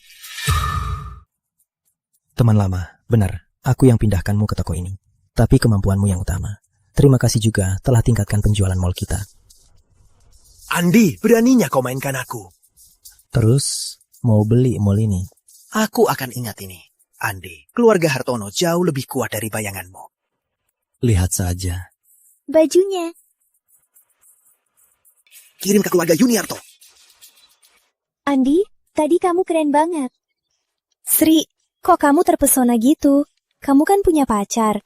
Teman lama, benar. Aku yang pindahkanmu ke toko ini. Tapi kemampuanmu yang utama. Terima kasih juga telah tingkatkan penjualan mall kita. Andi, beraninya kau mainkan aku. Terus, mau beli mall ini? Aku akan ingat ini. Andi, keluarga Hartono jauh lebih kuat dari bayanganmu. Lihat saja. Bajunya. Kirim ke keluarga Yuniarto. Andi, tadi kamu keren banget. Sri, kok kamu terpesona gitu? Kamu kan punya pacar.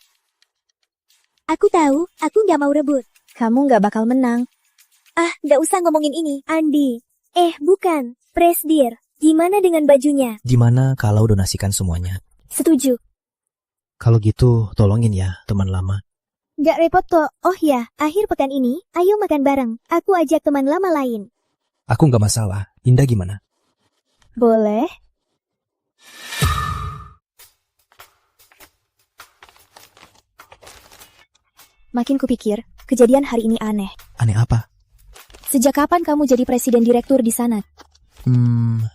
Aku tahu, aku nggak mau rebut. Kamu nggak bakal menang. Nggak usah ngomongin ini, Andi. Bukan, Presdir. Gimana dengan bajunya? Gimana kalau donasikan semuanya? Setuju. Kalau gitu, tolongin ya, teman lama. Gak repot kok. Oh ya, akhir pekan ini, ayo makan bareng. Aku ajak teman lama lain. Aku nggak masalah. Indah gimana? Boleh. Makin kupikir, kejadian hari ini aneh. Aneh apa? Sejak kapan kamu jadi presiden direktur di sana?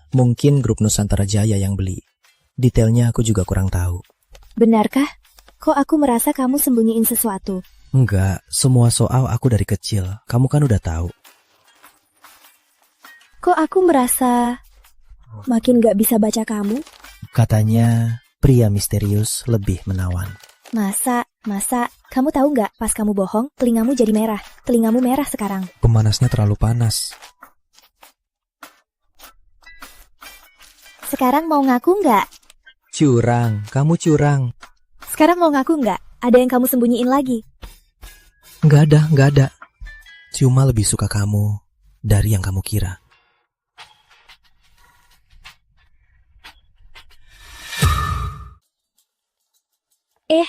Mungkin grup Nusantara Jaya yang beli. Detailnya aku juga kurang tahu. Benarkah? Kok aku merasa kamu sembunyiin sesuatu? Enggak, semua soal aku dari kecil. Kamu kan udah tahu. Kok aku merasa makin gak bisa baca kamu? Katanya pria misterius lebih menawan. Masa, kamu tahu nggak pas kamu bohong, telingamu jadi merah. Telingamu merah sekarang. Pemanasnya terlalu panas. Sekarang mau ngaku nggak? Curang, kamu curang. Sekarang mau ngaku nggak? Ada yang kamu sembunyiin lagi? Nggak ada. Cuma lebih suka kamu dari yang kamu kira.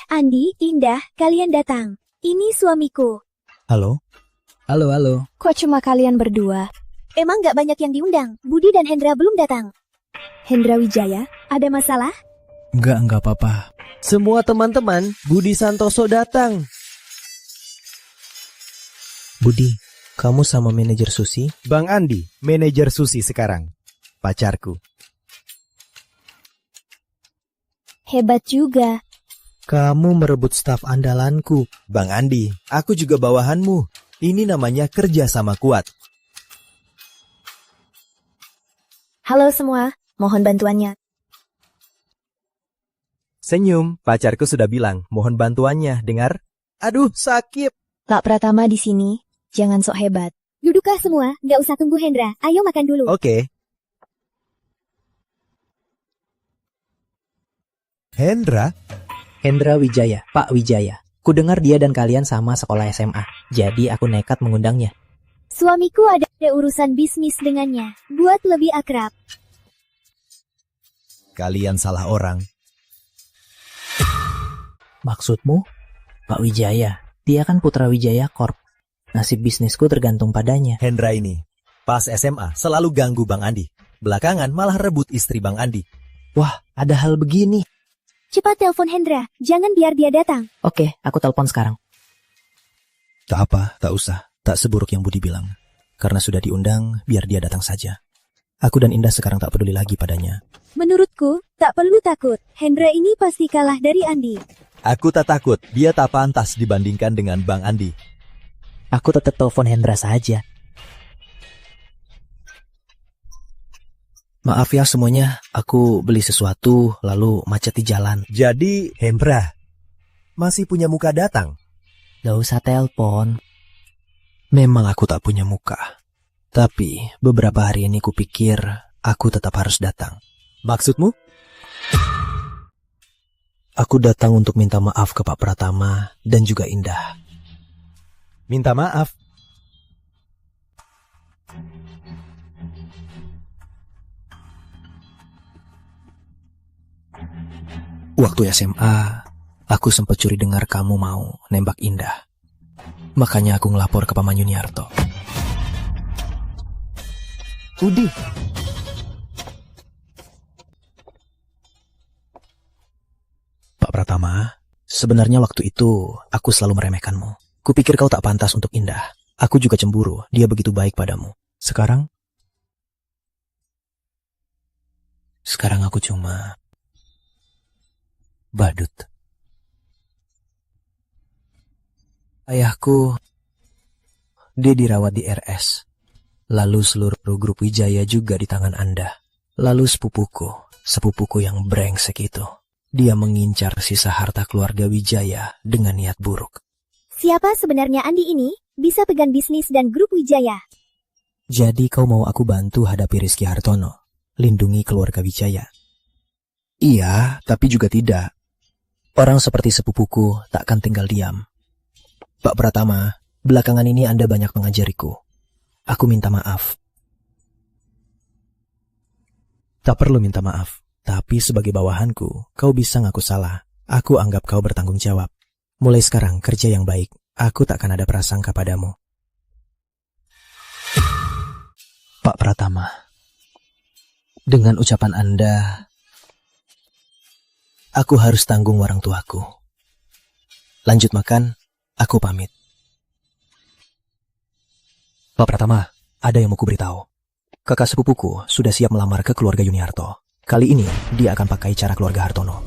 Andi, Indah, kalian datang. Ini suamiku. Halo? Halo. Kok cuma kalian berdua? Emang gak banyak yang diundang? Budi dan Hendra belum datang. Hendra Wijaya, ada masalah? Enggak apa-apa. Semua teman-teman, Budi Santoso datang. Budi, kamu sama manajer Susi? Bang Andi, manajer Susi sekarang. Pacarku. Hebat juga. Kamu merebut staf andalanku. Bang Andi, aku juga bawahanmu. Ini namanya kerja sama kuat. Halo semua, mohon bantuannya. Senyum, pacarku sudah bilang, mohon bantuannya, dengar? Aduh, sakit. Pak Pratama di sini, jangan sok hebat. Duduklah semua, gak usah tunggu Hendra. Ayo makan dulu. Oke. Hendra Wijaya, Pak Wijaya. Kudengar dia dan kalian sama sekolah SMA, jadi aku nekat mengundangnya. Suamiku ada urusan bisnis dengannya, buat lebih akrab. Kalian salah orang. Maksudmu? Pak Wijaya, dia kan Putra Wijaya Corp. Nasib bisnisku tergantung padanya. Hendra ini, pas SMA selalu ganggu Bang Andi. Belakangan malah rebut istri Bang Andi. Wah, ada hal begini. Cepat telepon Hendra, jangan biar dia datang. Oke, aku telepon sekarang. Tak apa, tak usah. Tak seburuk yang Budi bilang. Karena sudah diundang, biar dia datang saja. Aku dan Indah sekarang tak peduli lagi padanya. Menurutku, tak perlu takut. Hendra ini pasti kalah dari Andi. Aku tak takut, dia tak pantas dibandingkan dengan Bang Andi. Aku tetap telepon Hendra saja. Maaf ya semuanya, aku beli sesuatu lalu macet di jalan. Jadi, Hendra masih punya muka datang? Gak usah telepon. Memang aku tak punya muka. Tapi beberapa hari ini kupikir aku tetap harus datang. Maksudmu? Aku datang untuk minta maaf ke Pak Pratama dan juga Indah. Minta maaf? Waktu SMA, aku sempat curi dengar kamu mau nembak Indah. Makanya aku ngelapor ke Paman Yuniarto. Budi. Pak Pratama, sebenarnya waktu itu aku selalu meremehkanmu. Kupikir kau tak pantas untuk Indah. Aku juga cemburu, dia begitu baik padamu. Sekarang aku cuma badut. Ayahku, dia dirawat di RS. Lalu seluruh grup Wijaya juga di tangan Anda. Lalu sepupuku yang brengsek itu. Dia mengincar sisa harta keluarga Wijaya dengan niat buruk. Siapa sebenarnya Andi ini? Bisa pegang bisnis dan grup Wijaya. Jadi kau mau aku bantu hadapi Rizky Hartono? Lindungi keluarga Wijaya? Iya, tapi juga tidak. Orang seperti sepupuku takkan tinggal diam. Pak Pratama, belakangan ini Anda banyak mengajariku. Aku minta maaf. Tak perlu minta maaf, tapi sebagai bawahanku, kau bisa ngaku salah. Aku anggap kau bertanggung jawab. Mulai sekarang, kerja yang baik. Aku takkan ada prasangka padamu. Pak Pratama, dengan ucapan Anda, aku harus tanggung orang tuaku. Lanjut makan, aku pamit. Pak Pratama, ada yang mau kuberitahu. Kakak sepupuku sudah siap melamar ke keluarga Yuniarto. Kali ini, dia akan pakai cara keluarga Hartono.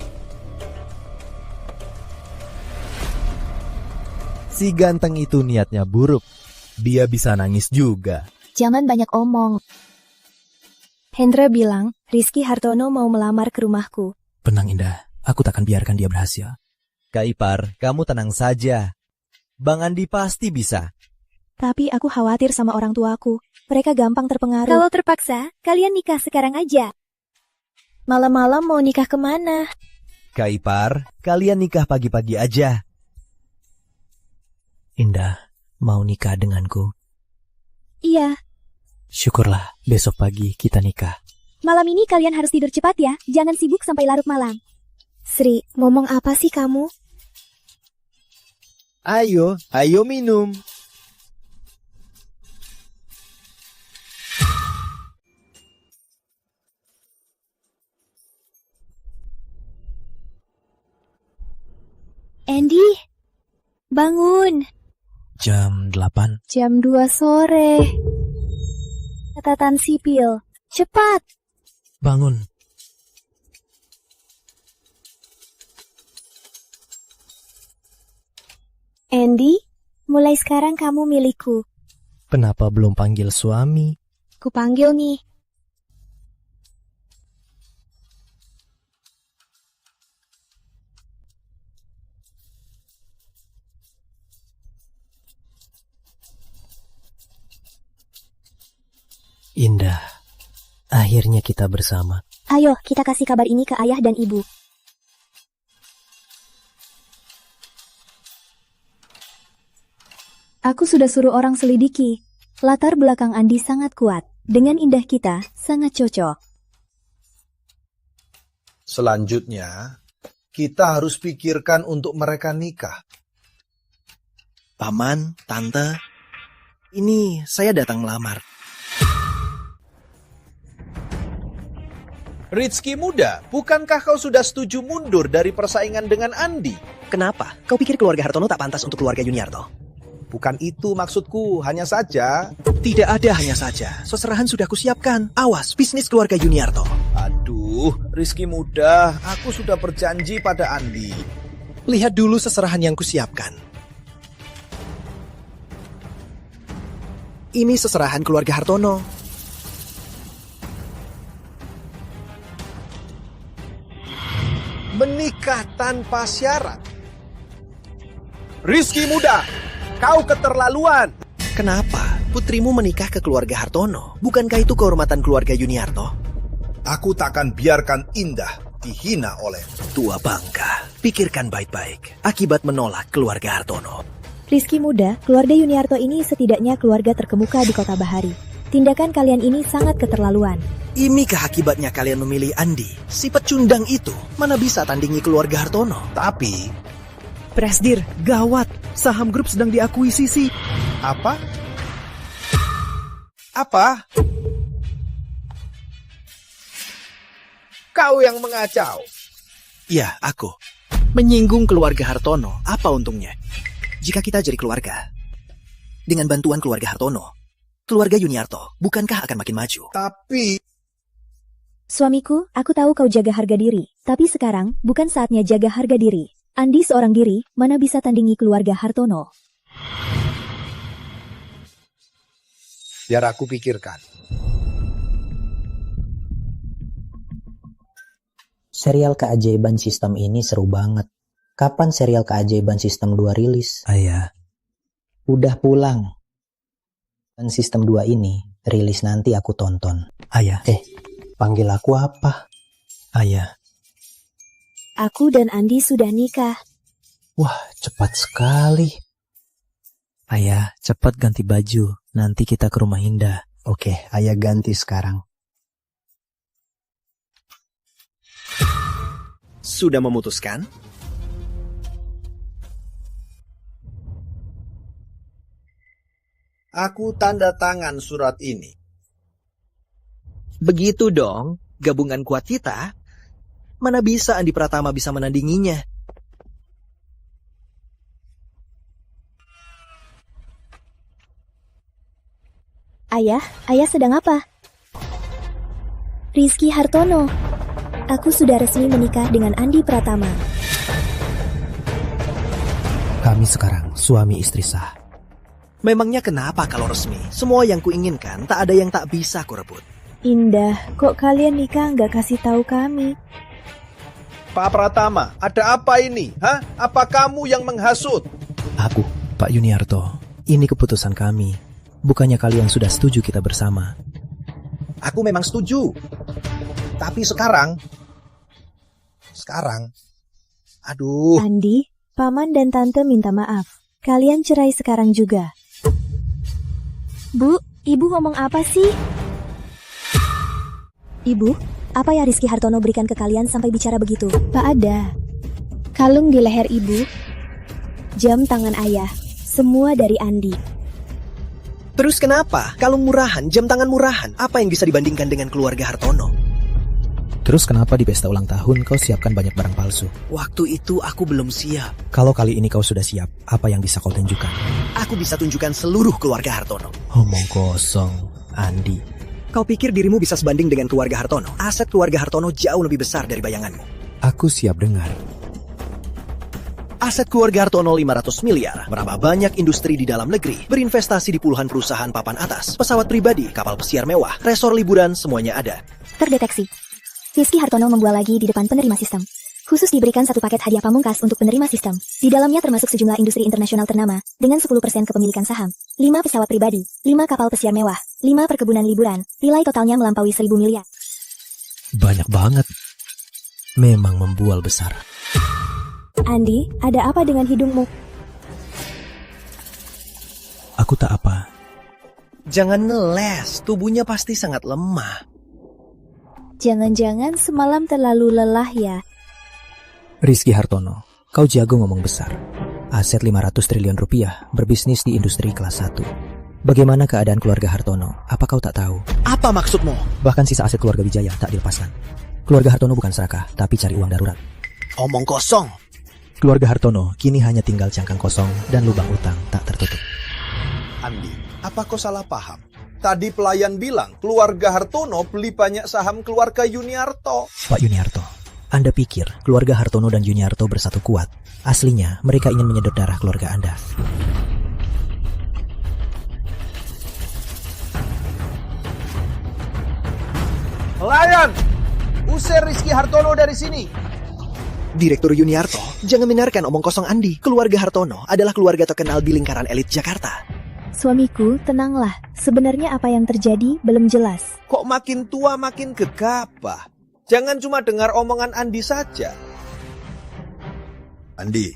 Si ganteng itu niatnya buruk. Dia bisa nangis juga. Jangan banyak omong. Hendra bilang, Rizky Hartono mau melamar ke rumahku. Tenang Indah, aku takkan biarkan dia berhasil. Kak Ipar, kamu tenang saja. Bang Andi pasti bisa. Tapi aku khawatir sama orang tuaku. Mereka gampang terpengaruh. Kalau terpaksa, kalian nikah sekarang aja. Malam-malam mau nikah kemana? Kak Ipar, kalian nikah pagi-pagi aja. Indah, mau nikah denganku? Iya. Syukurlah, besok pagi kita nikah. Malam ini kalian harus tidur cepat ya. Jangan sibuk sampai larut malam. Sri, ngomong apa sih kamu? Ayo minum. Andy, bangun. Jam 8. Jam 2 sore. Catatan sipil. Cepat. Bangun. Andy, mulai sekarang kamu milikku. Kenapa belum panggil suami? Kupanggil nih. Indah, akhirnya kita bersama. Ayo, kita kasih kabar ini ke ayah dan ibu. Aku sudah suruh orang selidiki. Latar belakang Andi sangat kuat. Dengan Indah kita sangat cocok. Selanjutnya, kita harus pikirkan untuk mereka nikah. Paman, tante, ini saya datang melamar. Rizky muda, bukankah kau sudah setuju mundur dari persaingan dengan Andi? Kenapa? Kau pikir keluarga Hartono tak pantas untuk keluarga Yuniarto? Bukan itu maksudku, hanya saja... Tidak ada hanya saja, seserahan sudah kusiapkan. Awas, bisnis keluarga Yuniarto. Aduh, Rizky muda, aku sudah berjanji pada Andi. Lihat dulu seserahan yang kusiapkan. Ini seserahan keluarga Hartono. Menikah tanpa syarat. Rizky muda, kau keterlaluan. Kenapa? Putrimu menikah ke keluarga Hartono. Bukankah itu kehormatan keluarga Yuniarto? Aku takkan biarkan Indah dihina oleh tua bangka. Pikirkan baik-baik. Akibat menolak keluarga Hartono. Rizky muda, keluarga Yuniarto ini setidaknya keluarga terkemuka di kota Bahari. Tindakan kalian ini sangat keterlaluan. Inikah akibatnya kalian memilih Andi? Si pecundang itu mana bisa tandingi keluarga Hartono? Tapi... Presdir, gawat. Saham grup sedang diakuisisi. Apa? Apa? Kau yang mengacau. Ya, aku. Menyinggung keluarga Hartono, apa untungnya? Jika kita jadi keluarga, dengan bantuan keluarga Hartono, keluarga Yuniarto, bukankah akan makin maju? Tapi... Suamiku, aku tahu kau jaga harga diri. Tapi sekarang, bukan saatnya jaga harga diri. Andi seorang diri, mana bisa tandingi keluarga Hartono? Biar aku pikirkan. Serial keajaiban sistem ini seru banget. Kapan serial keajaiban sistem 2 rilis? Ayah. Udah pulang. Dan sistem 2 ini rilis nanti aku tonton. Ayah. Panggil aku apa? Ayah. Aku dan Andi sudah nikah. Wah, cepat sekali. Ayah, cepat ganti baju. Nanti kita ke rumah Indah. Oke, ayah ganti sekarang. Sudah memutuskan? Aku tanda tangan surat ini. Begitu dong, gabungan kuat kita. Mana bisa Andi Pratama bisa menandinginya? Ayah sedang apa? Rizky Hartono. Aku sudah resmi menikah dengan Andi Pratama. Kami sekarang suami istri sah. Memangnya kenapa kalau resmi? Semua yang kuinginkan tak ada yang tak bisa kurebut. Indah, kok kalian nikah nggak kasih tahu kami? Pak Pratama, ada apa ini? Hah? Apa kamu yang menghasut? Aku, Pak Yuniarto, ini keputusan kami. Bukannya kalian sudah setuju kita bersama? Aku memang setuju. Tapi sekarang, aduh. Andi, Paman dan Tante minta maaf. Kalian cerai sekarang juga. Bu, Ibu ngomong apa sih? Ibu, apa ya Rizky Hartono berikan ke kalian sampai bicara begitu? Tak ada. Kalung di leher Ibu, jam tangan Ayah, semua dari Andi. Terus kenapa? Kalung murahan, jam tangan murahan, apa yang bisa dibandingkan dengan keluarga Hartono? Terus kenapa di pesta ulang tahun kau siapkan banyak barang palsu? Waktu itu aku belum siap. Kalau kali ini kau sudah siap, apa yang bisa kau tunjukkan? Aku bisa tunjukkan seluruh keluarga Hartono. Omong kosong, Andi. Kau pikir dirimu bisa sebanding dengan keluarga Hartono? Aset keluarga Hartono jauh lebih besar dari bayanganmu. Aku siap dengar. Aset keluarga Hartono 500 miliar, merambah banyak industri di dalam negeri, berinvestasi di puluhan perusahaan papan atas, pesawat pribadi, kapal pesiar mewah, resor liburan, semuanya ada. Terdeteksi. Rizky Hartono membual lagi di depan penerima sistem. Khusus diberikan satu paket hadiah pamungkas untuk penerima sistem. Di dalamnya termasuk sejumlah industri internasional ternama, dengan 10% kepemilikan saham, 5 pesawat pribadi, 5 kapal pesiar mewah, 5 perkebunan liburan, nilai totalnya melampaui 1.000 miliar. Banyak banget. Memang membual besar. Andi, ada apa dengan hidungmu? Aku tak apa. Jangan ngeles, tubuhnya pasti sangat lemah. Jangan-jangan semalam terlalu lelah ya? Rizky Hartono, kau jago ngomong besar. Aset 500 triliun rupiah, berbisnis di industri kelas 1. Bagaimana keadaan keluarga Hartono? Apa kau tak tahu? Apa maksudmu? Bahkan sisa aset keluarga Wijaya tak dilepaskan. Keluarga Hartono bukan serakah, tapi cari uang darurat. Omong kosong. Keluarga Hartono kini hanya tinggal cangkang kosong dan lubang utang tak tertutup. Andi, apa kau salah paham? Tadi pelayan bilang keluarga Hartono beli banyak saham keluarga Yuniarto. Pak Yuniarto, Anda pikir keluarga Hartono dan Yuniarto bersatu kuat? Aslinya mereka ingin menyedot darah keluarga Anda. Pelayan, usir Rizky Hartono dari sini. Direktur Yuniarto, jangan benarkan omong kosong Andi. Keluarga Hartono adalah keluarga terkenal di lingkaran elit Jakarta. Suamiku, tenanglah. Sebenarnya apa yang terjadi belum jelas. Kok makin tua makin gegabah? Jangan cuma dengar omongan Andi saja. Andi,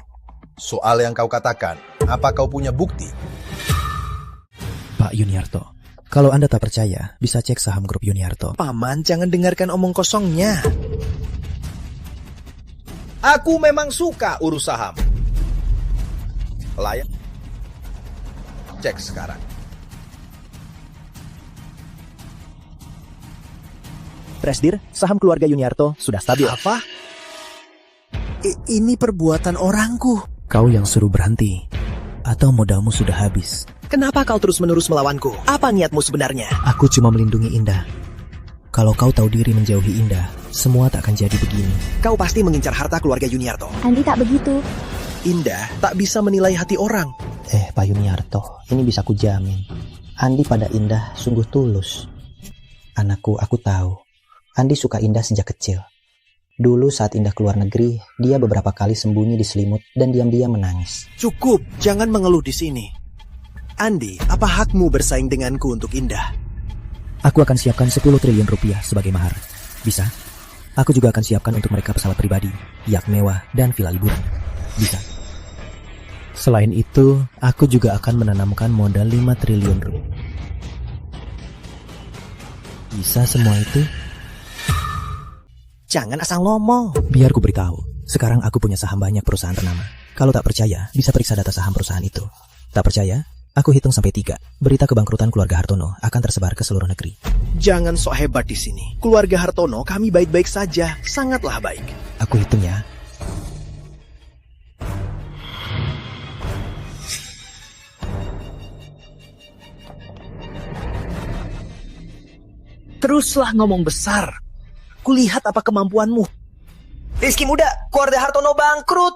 soal yang kau katakan, apa kau punya bukti? Pak Yuniarto, kalau Anda tak percaya, bisa cek saham grup Yuniarto. Paman, jangan dengarkan omong kosongnya. Aku memang suka urus saham. Pelayan, cek sekarang. Presdir, saham keluarga Yuniarto sudah stabil. Apa? Ini perbuatan orangku. Kau yang suruh berhenti. Atau modalmu sudah habis? Kenapa kau terus-menerus melawanku? Apa niatmu sebenarnya? Aku cuma melindungi Indah. Kalau kau tahu diri menjauhi Indah, semua tak akan jadi begini. Kau pasti mengincar harta keluarga Yuniarto. Andi tak begitu. Indah tak bisa menilai hati orang. Pak Yuniarto, ini bisa kujamin. Andi pada Indah sungguh tulus. Anakku, aku tahu. Andi suka Indah sejak kecil. Dulu saat Indah keluar negeri, dia beberapa kali sembunyi di selimut dan diam-diam menangis. Cukup, jangan mengeluh di sini. Andi, apa hakmu bersaing denganku untuk Indah? Aku akan siapkan 10 triliun rupiah sebagai mahar. Bisa? Aku juga akan siapkan untuk mereka pesawat pribadi, yacht mewah, dan villa liburan. Bisa? Selain itu, aku juga akan menanamkan modal 5 triliun rupiah. Bisa semua itu? Jangan asal ngomong. Biar ku beritahu. Sekarang aku punya saham banyak perusahaan ternama. Kalau tak percaya, bisa periksa data saham perusahaan itu. Tak percaya? Aku hitung sampai 3. Berita kebangkrutan keluarga Hartono akan tersebar ke seluruh negeri. Jangan sok hebat di sini. Keluarga Hartono kami baik-baik saja, sangatlah baik. Aku hitung ya. Teruslah ngomong besar. Kulihat apa kemampuanmu. Rizky muda, keluarga Hartono bangkrut.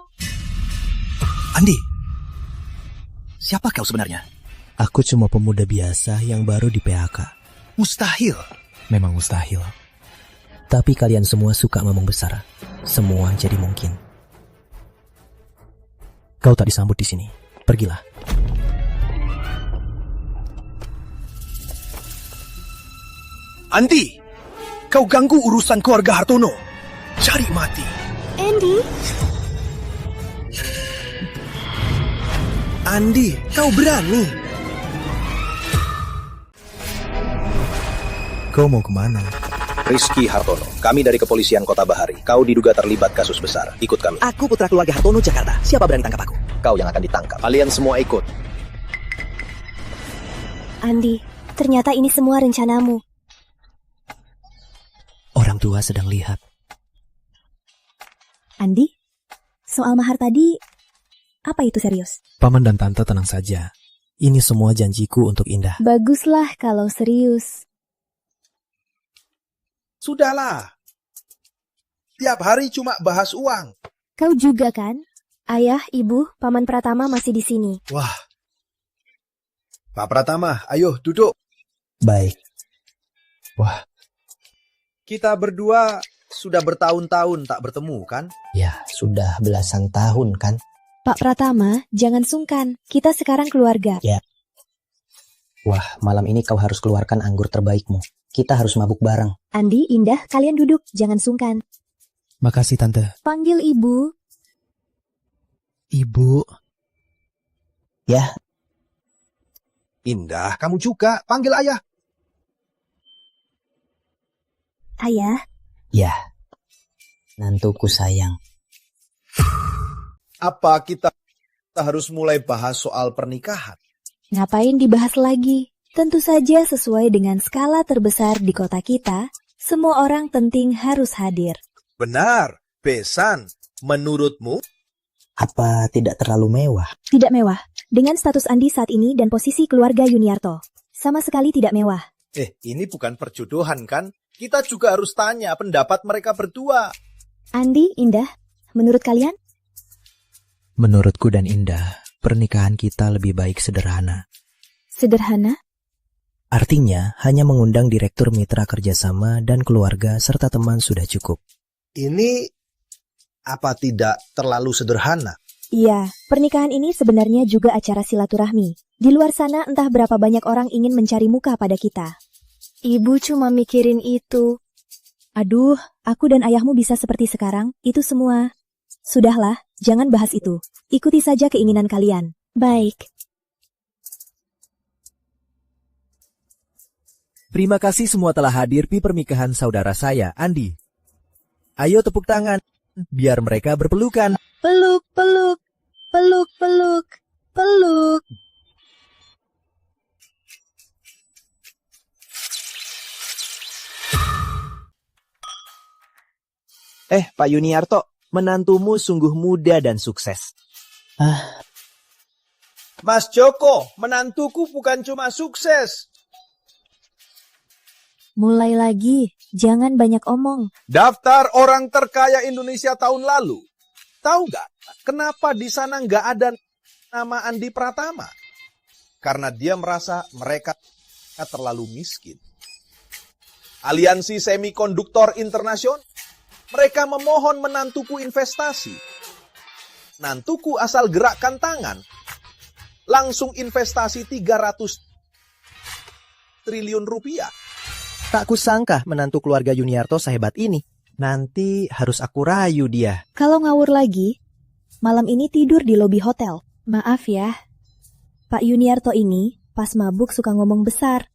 Andi, siapa kau sebenarnya? Aku cuma pemuda biasa yang baru di PHK. Mustahil. Memang mustahil. Tapi kalian semua suka ngomong besar. Semua jadi mungkin. Kau tak disambut di sini. Pergilah. Andi, kau ganggu urusan keluarga Hartono. Cari mati. Andy, Andi, kau berani. Kau mau kemana? Rizky Hartono, kami dari kepolisian Kota Bahari. Kau diduga terlibat kasus besar. Ikut kami. Aku putra keluarga Hartono Jakarta. Siapa berani tangkap aku? Kau yang akan ditangkap. Kalian semua ikut. Andi, ternyata ini semua rencanamu. Orang tua sedang lihat. Andi, soal mahar tadi, apa itu serius? Paman dan Tante tenang saja. Ini semua janjiku untuk Indah. Baguslah kalau serius. Sudahlah. Tiap hari cuma bahas uang. Kau juga kan? Ayah, ibu, Paman Pratama masih di sini. Wah. Pak Pratama, ayo duduk. Baik. Wah. Kita berdua sudah bertahun-tahun tak bertemu, kan? Ya, sudah belasan tahun, kan? Pak Pratama, jangan sungkan. Kita sekarang keluarga. Ya. Wah, malam ini kau harus keluarkan anggur terbaikmu. Kita harus mabuk bareng. Andi, Indah, kalian duduk. Jangan sungkan. Makasih, Tante. Panggil ibu. Ibu. Ya. Indah, kamu juga. Panggil ayah. Ayah. Ya. Nantuku sayang. Apa kita harus mulai bahas soal pernikahan? Ngapain dibahas lagi? Tentu saja sesuai dengan skala terbesar di kota kita, semua orang penting harus hadir. Benar, Besan. Menurutmu? Apa tidak terlalu mewah? Tidak mewah. Dengan status Andi saat ini dan posisi keluarga Yuniarto. Sama sekali tidak mewah. Ini bukan perjodohan, kan? Kita juga harus tanya pendapat mereka berdua. Andi, Indah, menurut kalian? Menurutku dan Indah, pernikahan kita lebih baik sederhana. Sederhana? Artinya, hanya mengundang direktur mitra kerjasama dan keluarga serta teman sudah cukup. Ini apa tidak terlalu sederhana? Iya, pernikahan ini sebenarnya juga acara silaturahmi. Di luar sana entah berapa banyak orang ingin mencari muka pada kita. Ibu cuma mikirin itu. Aduh, aku dan ayahmu bisa seperti sekarang, itu semua. Sudahlah, jangan bahas itu. Ikuti saja keinginan kalian. Baik. Terima kasih semua telah hadir di pernikahan saudara saya, Andi. Ayo tepuk tangan, biar mereka berpelukan. Peluk, peluk, peluk, peluk, peluk. Pak Yuniarto, menantumu sungguh muda dan sukses. Mas Joko, menantuku bukan cuma sukses. Mulai lagi, jangan banyak omong. Daftar orang terkaya Indonesia tahun lalu. Tahu nggak kenapa di sana nggak ada nama Andi Pratama? Karena dia merasa mereka terlalu miskin. Aliansi Semikonduktor Internasional, mereka memohon menantuku investasi. Nantuku asal gerakkan tangan, langsung investasi 300 triliun rupiah. Tak kusangka menantu keluarga Yuniarto sehebat ini. Nanti harus aku rayu dia. Kalau ngawur lagi, malam ini tidur di lobi hotel. Maaf ya. Pak Yuniarto ini pas mabuk suka ngomong besar.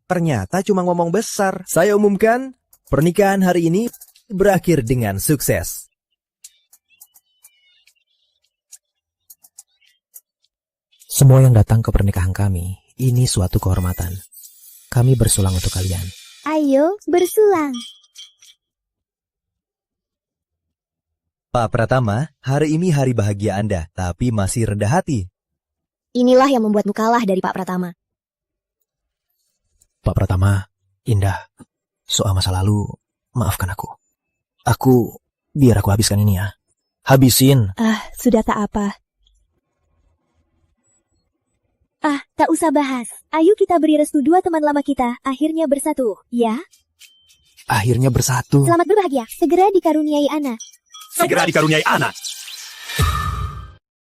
Ternyata cuma ngomong besar. Saya umumkan, pernikahan hari ini berakhir dengan sukses. Semua yang datang ke pernikahan kami, ini suatu kehormatan. Kami bersulang untuk kalian. Ayo, bersulang. Pak Pratama, hari ini hari bahagia Anda, tapi masih rendah hati. Inilah yang membuatmu kalah dari Pak Pratama. Pak Pratama, Indah, soal masa lalu, maafkan aku. Biar aku habiskan ini ya. Habisin. Sudah tak apa. Tak usah bahas. Ayo kita beri restu dua teman lama kita, akhirnya bersatu, ya? Akhirnya bersatu. Selamat berbahagia, segera dikaruniai anak. Segera dikaruniai anak.